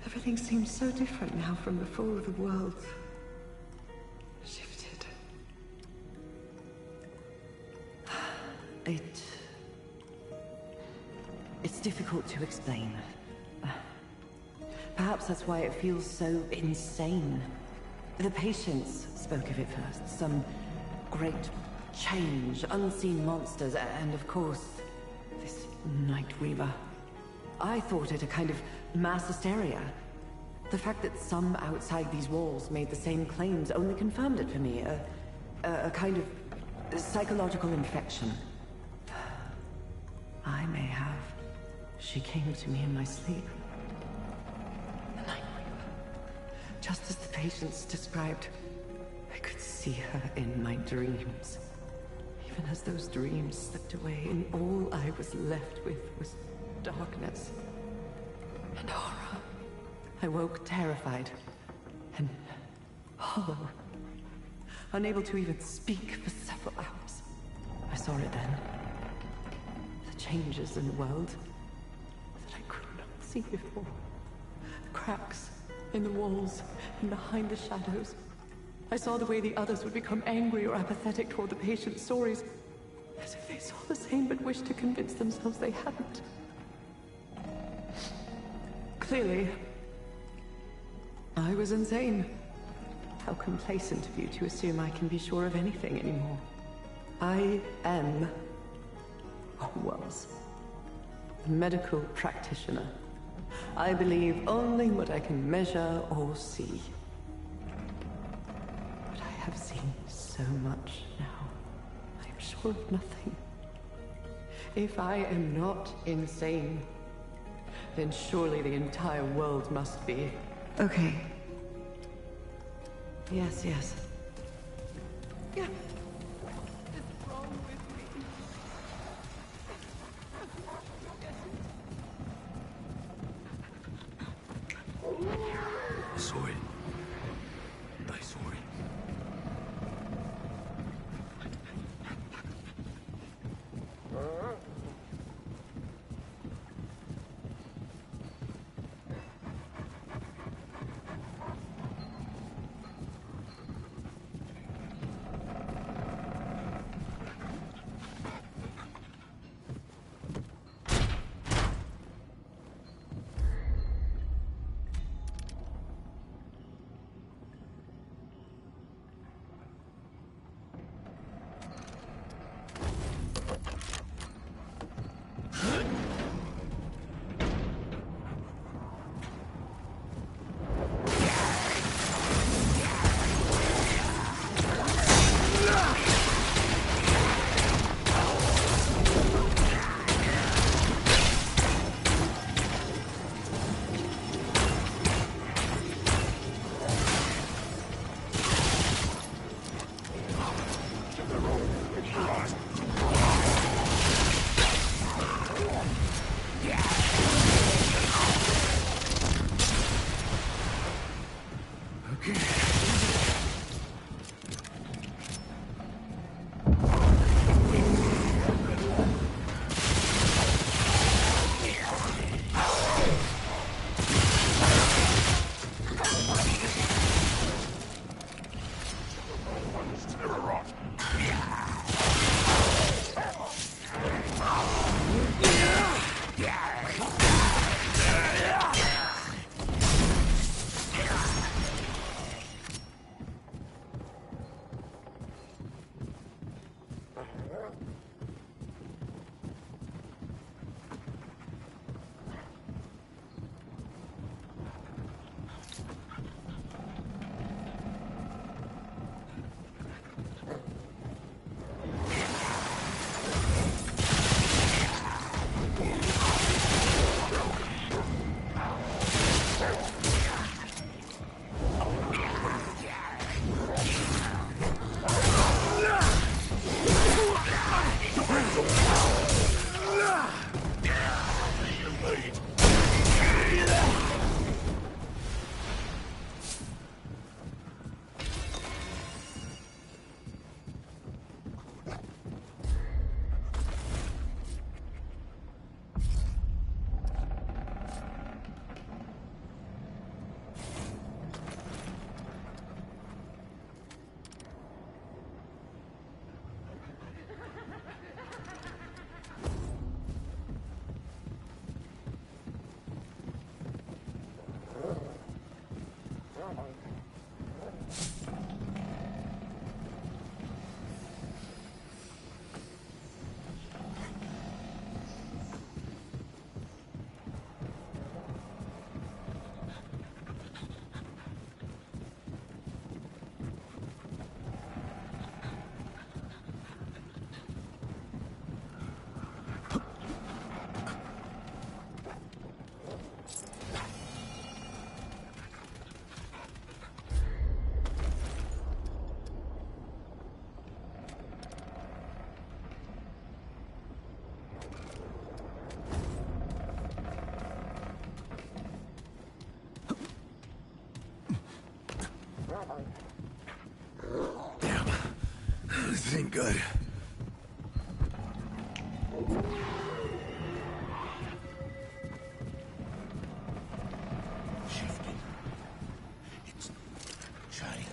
Everything seems so different now from before the world shifted. It's difficult to explain. Perhaps that's why it feels so insane. The patients spoke of it first. Some great change, unseen monsters, and of course, this Night Weaver. I thought it a kind of mass hysteria. The fact that some outside these walls made the same claims only confirmed it for me. A kind of psychological infection. I may have. She came to me in my sleep. The Night Weaver. Just as the patients described, I could see her in my dreams. Even as those dreams slipped away, and all I was left with was darkness and horror. I woke terrified and hollow, unable to even speak for several hours. I saw it then. The changes in the world that I could not see before. The cracks in the walls and behind the shadows. I saw the way the others would become angry or apathetic toward the patient's stories, as if they saw the same but wished to convince themselves they hadn't. Clearly, I was insane. How complacent of you to assume I can be sure of anything anymore. I am, or was, a medical practitioner. I believe only what I can measure or see. But I have seen so much now. I am sure of nothing. If I am not insane, then surely the entire world must be. Okay. Yes, yes. Yeah. What's wrong with me? Sorry. I'm sorry. Damn. This ain't good. Shifting. It's changed.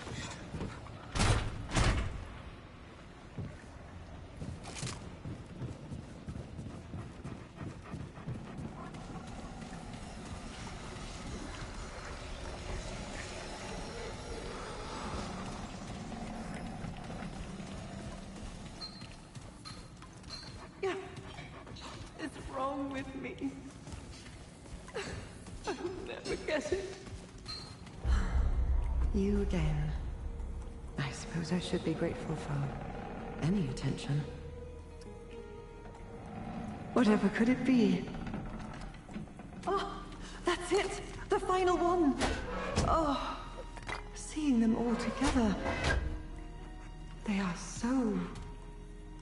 Yeah. It's wrong with me. I'll never get it. You again. I suppose I should be grateful for any attention. Whatever could it be? Oh, that's it! The final one! Oh, seeing them all together. They are so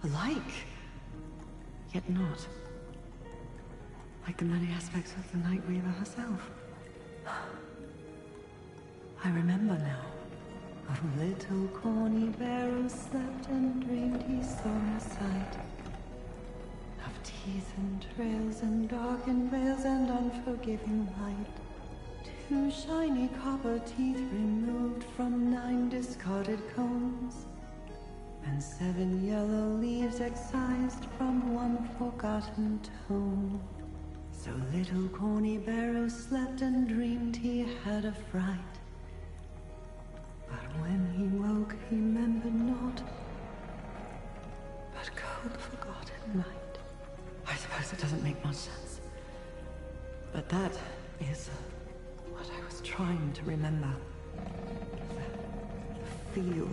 alike, yet not. Like the many aspects of the Nightweaver herself. I remember now. A little corny barrel slept and dreamed he saw a sight of teeth and trails and darkened veils and unforgiving light. 2 shiny copper teeth removed from 9 discarded combs, and 7 yellow leaves excised from 1 forgotten tome. So little corny barrel slept and dreamed he had a fright. But when he woke, he remembered not, but cold forgotten night. I suppose it doesn't make much sense. But that is what I was trying to remember. The feel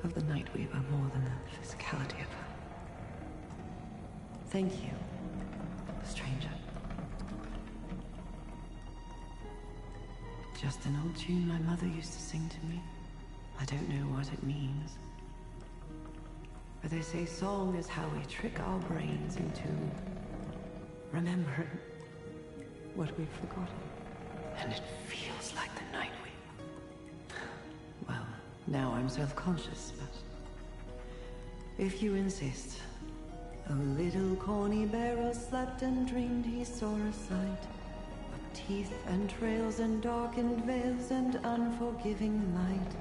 of the Nightweaver more than the physicality of her. Thank you, stranger. Just an old tune my mother used to sing to me. I don't know what it means. But they say song is how we trick our brains into remembering what we've forgotten. And it feels like the Nightweaver. Well, now I'm self-conscious, but if you insist. A little corny barrel slept and dreamed he saw a sight. Teeth and trails and darkened veils and unforgiving light.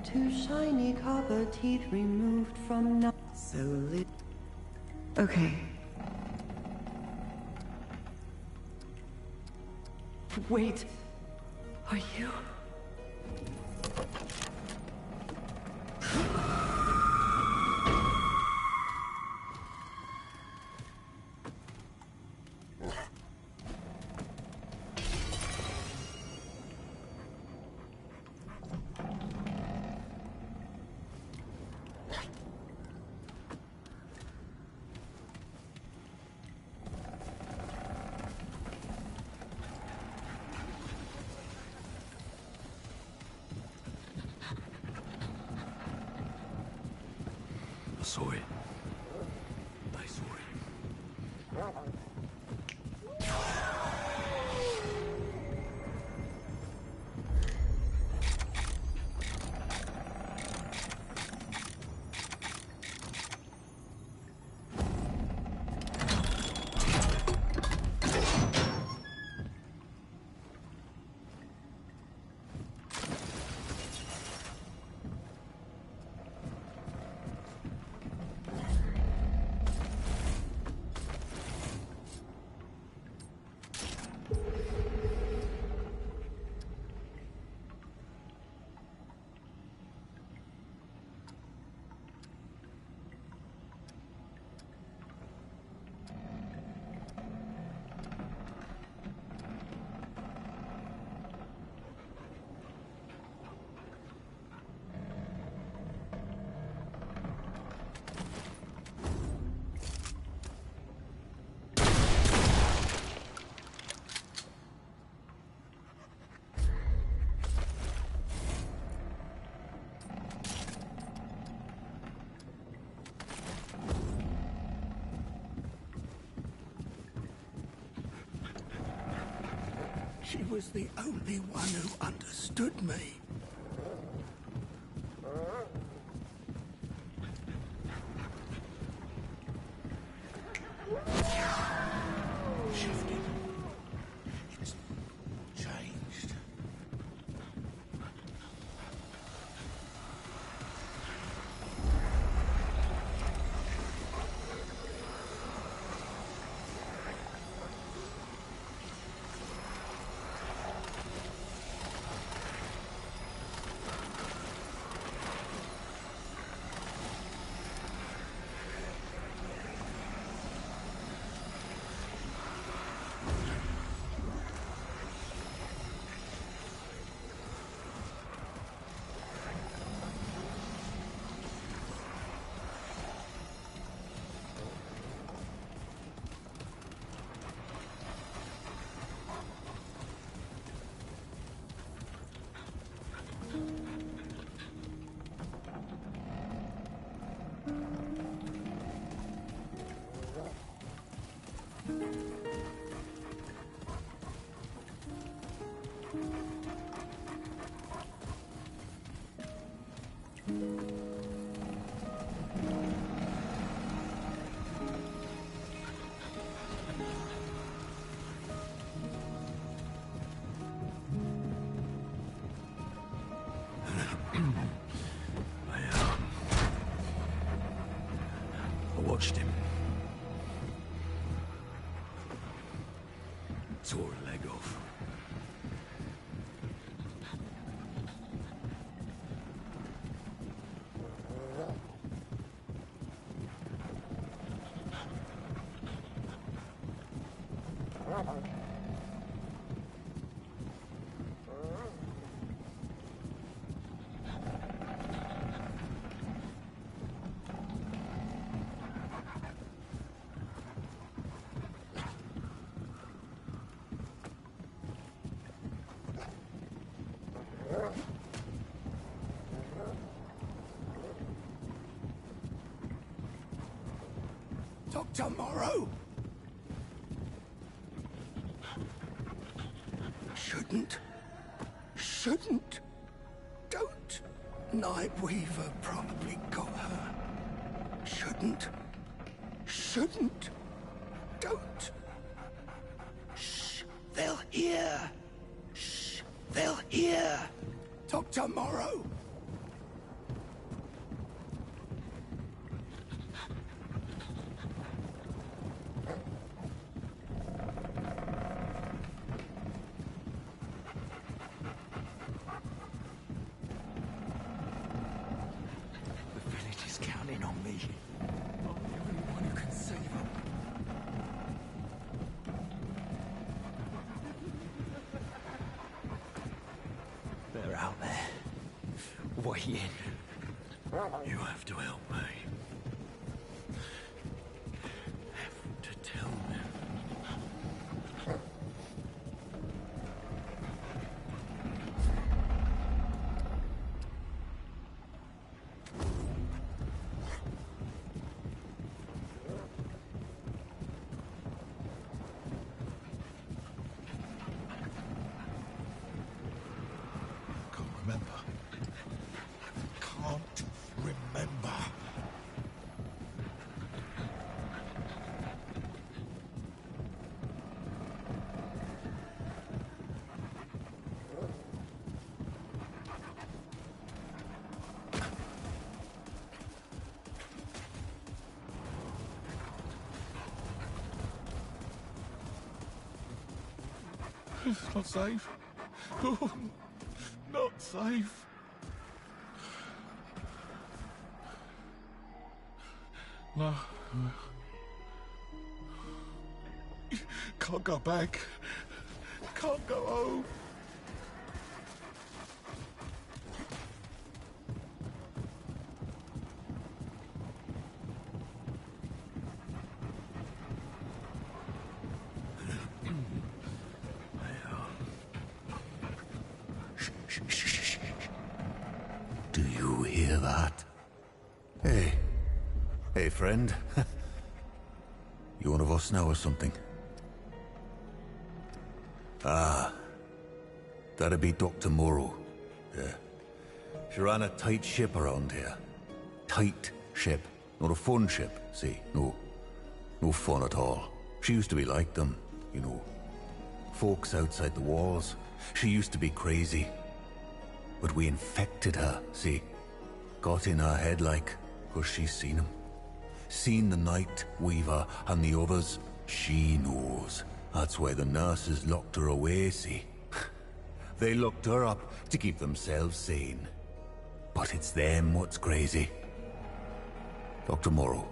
2 shiny copper teeth removed from night. So lit. Okay. Wait. Are you? I saw it. I saw it. She was the only one who understood me. Shifted. It's changed. I watched him. Tore a leg off. Dr. Morrow! Shouldn't. Don't. Nightweaver probably got her. Shouldn't. Don't. Shh. They'll hear. Shh. They'll hear. Dr. Morrow! They're out there, waiting. You have to help me. Have to tell them. Can't remember. It's not safe. Oh, not safe. No. Can't go back. Can't go home. Do you hear that? Hey, friend. You one of us now or something? Ah. That'd be Dr. Morrow. Yeah. She ran a tight ship around here. Tight ship. Not a fun ship, see? No. No fun at all. She used to be like them, you know. Folks outside the walls. She used to be crazy. But we infected her, see? Got in her head like, 'cause she's seen him. Seen the Night Weaver and the others. She knows. That's why the nurses locked her away, see? They locked her up to keep themselves sane. But it's them what's crazy. Dr. Morrow.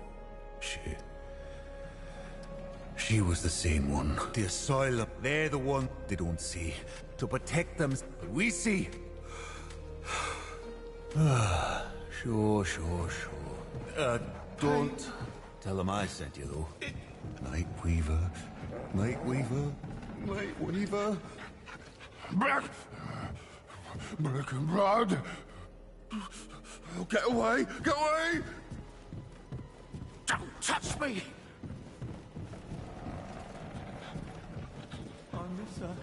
She was the sane one. The asylum. They're the one they don't see. To protect them. But we see. Sure. Don't tell them I sent you, though. Nightweaver. Black and blood. Get away! Get away! Don't touch me! I miss her.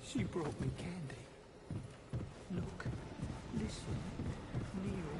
She brought me candy. Look, listen, kneel.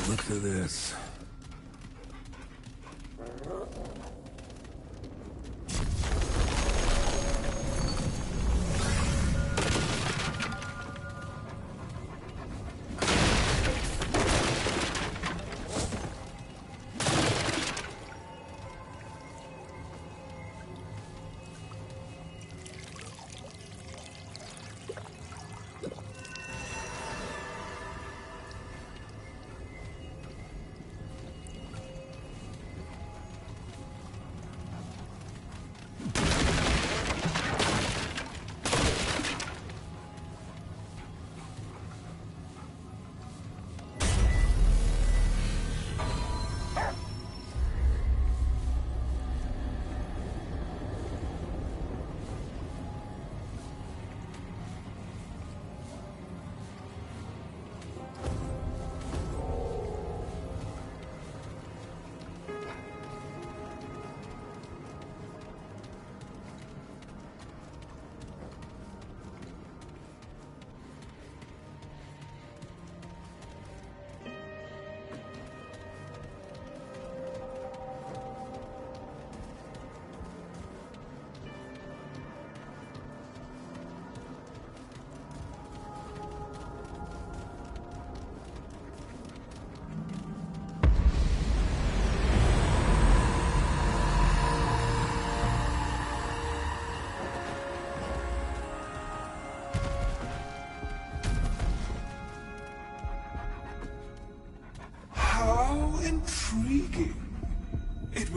Look at this.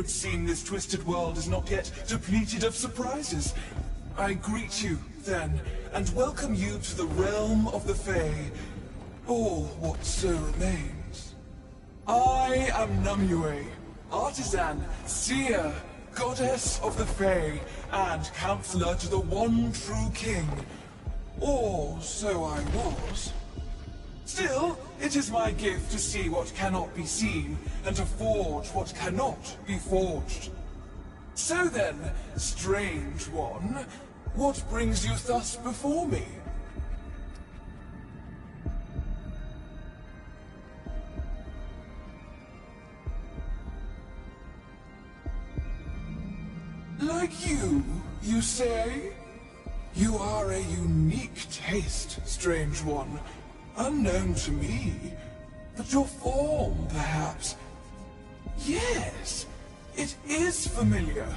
would seem this twisted world is not yet depleted of surprises. I greet you, then, and welcome you to the realm of the Fae, or what so remains. I am Numue, artisan, seer, goddess of the Fae, and counselor to the one true king. Or so I was. Still, it is my gift to see what cannot be seen, and to forge what cannot be forged. So then, strange one, what brings you thus before me? Like you say? You are a unique taste, strange one. Unknown to me. But your form, perhaps? Yes, it is familiar.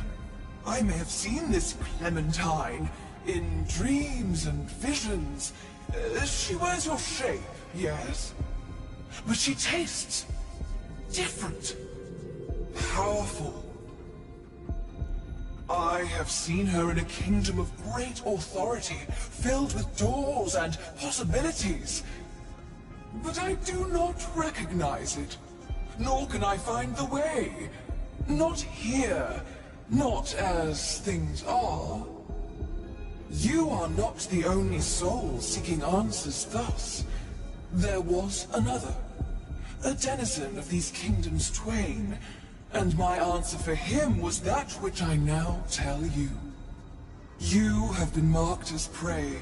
I may have seen this Clementine in dreams and visions. She wears your shape, yes? But she tastes different. Powerful. I have seen her in a kingdom of great authority, filled with doors and possibilities. But I do not recognize it, nor can I find the way. Not here, not as things are. You are not the only soul seeking answers thus. There was another, a denizen of these kingdoms twain, and my answer for him was that which I now tell you. You have been marked as prey,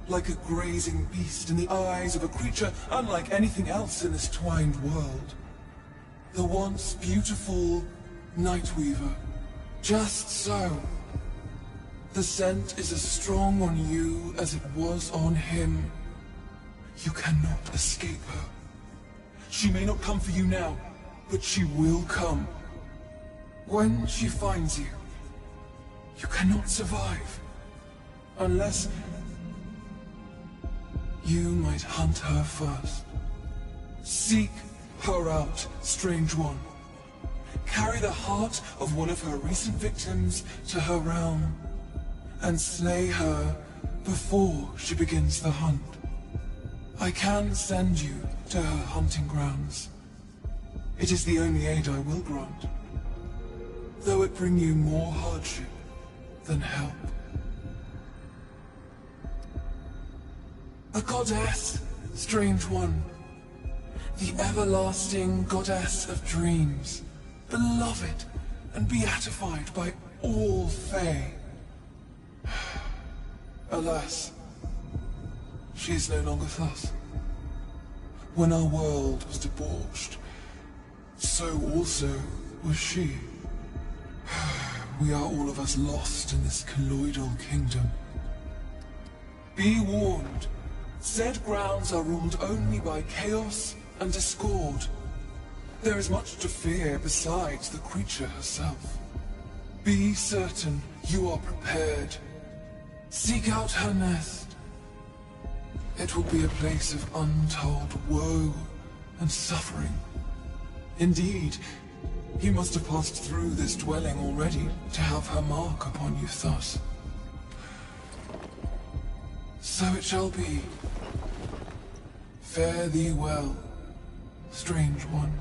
like a grazing beast in the eyes of a creature unlike anything else in this twined world. The once beautiful Nightweaver. Just so. The scent is as strong on you as it was on him. You cannot escape her. She may not come for you now, but she will come. When she finds you, you cannot survive. Unless you might hunt her first. Seek her out, strange one. Carry the heart of one of her recent victims to her realm, and slay her before she begins the hunt. I can send you to her hunting grounds. It is the only aid I will grant, though it bring you more hardship than help. A goddess, strange one. The everlasting goddess of dreams, beloved and beatified by all Fae. Alas, she is no longer thus. When our world was debauched, so also was she. We are all of us lost in this colloidal kingdom. Be warned, said grounds are ruled only by chaos and discord. There is much to fear besides the creature herself. Be certain you are prepared. Seek out her nest. It will be a place of untold woe and suffering. Indeed, you must have passed through this dwelling already to have her mark upon you thus. So it shall be. Fare thee well, strange one.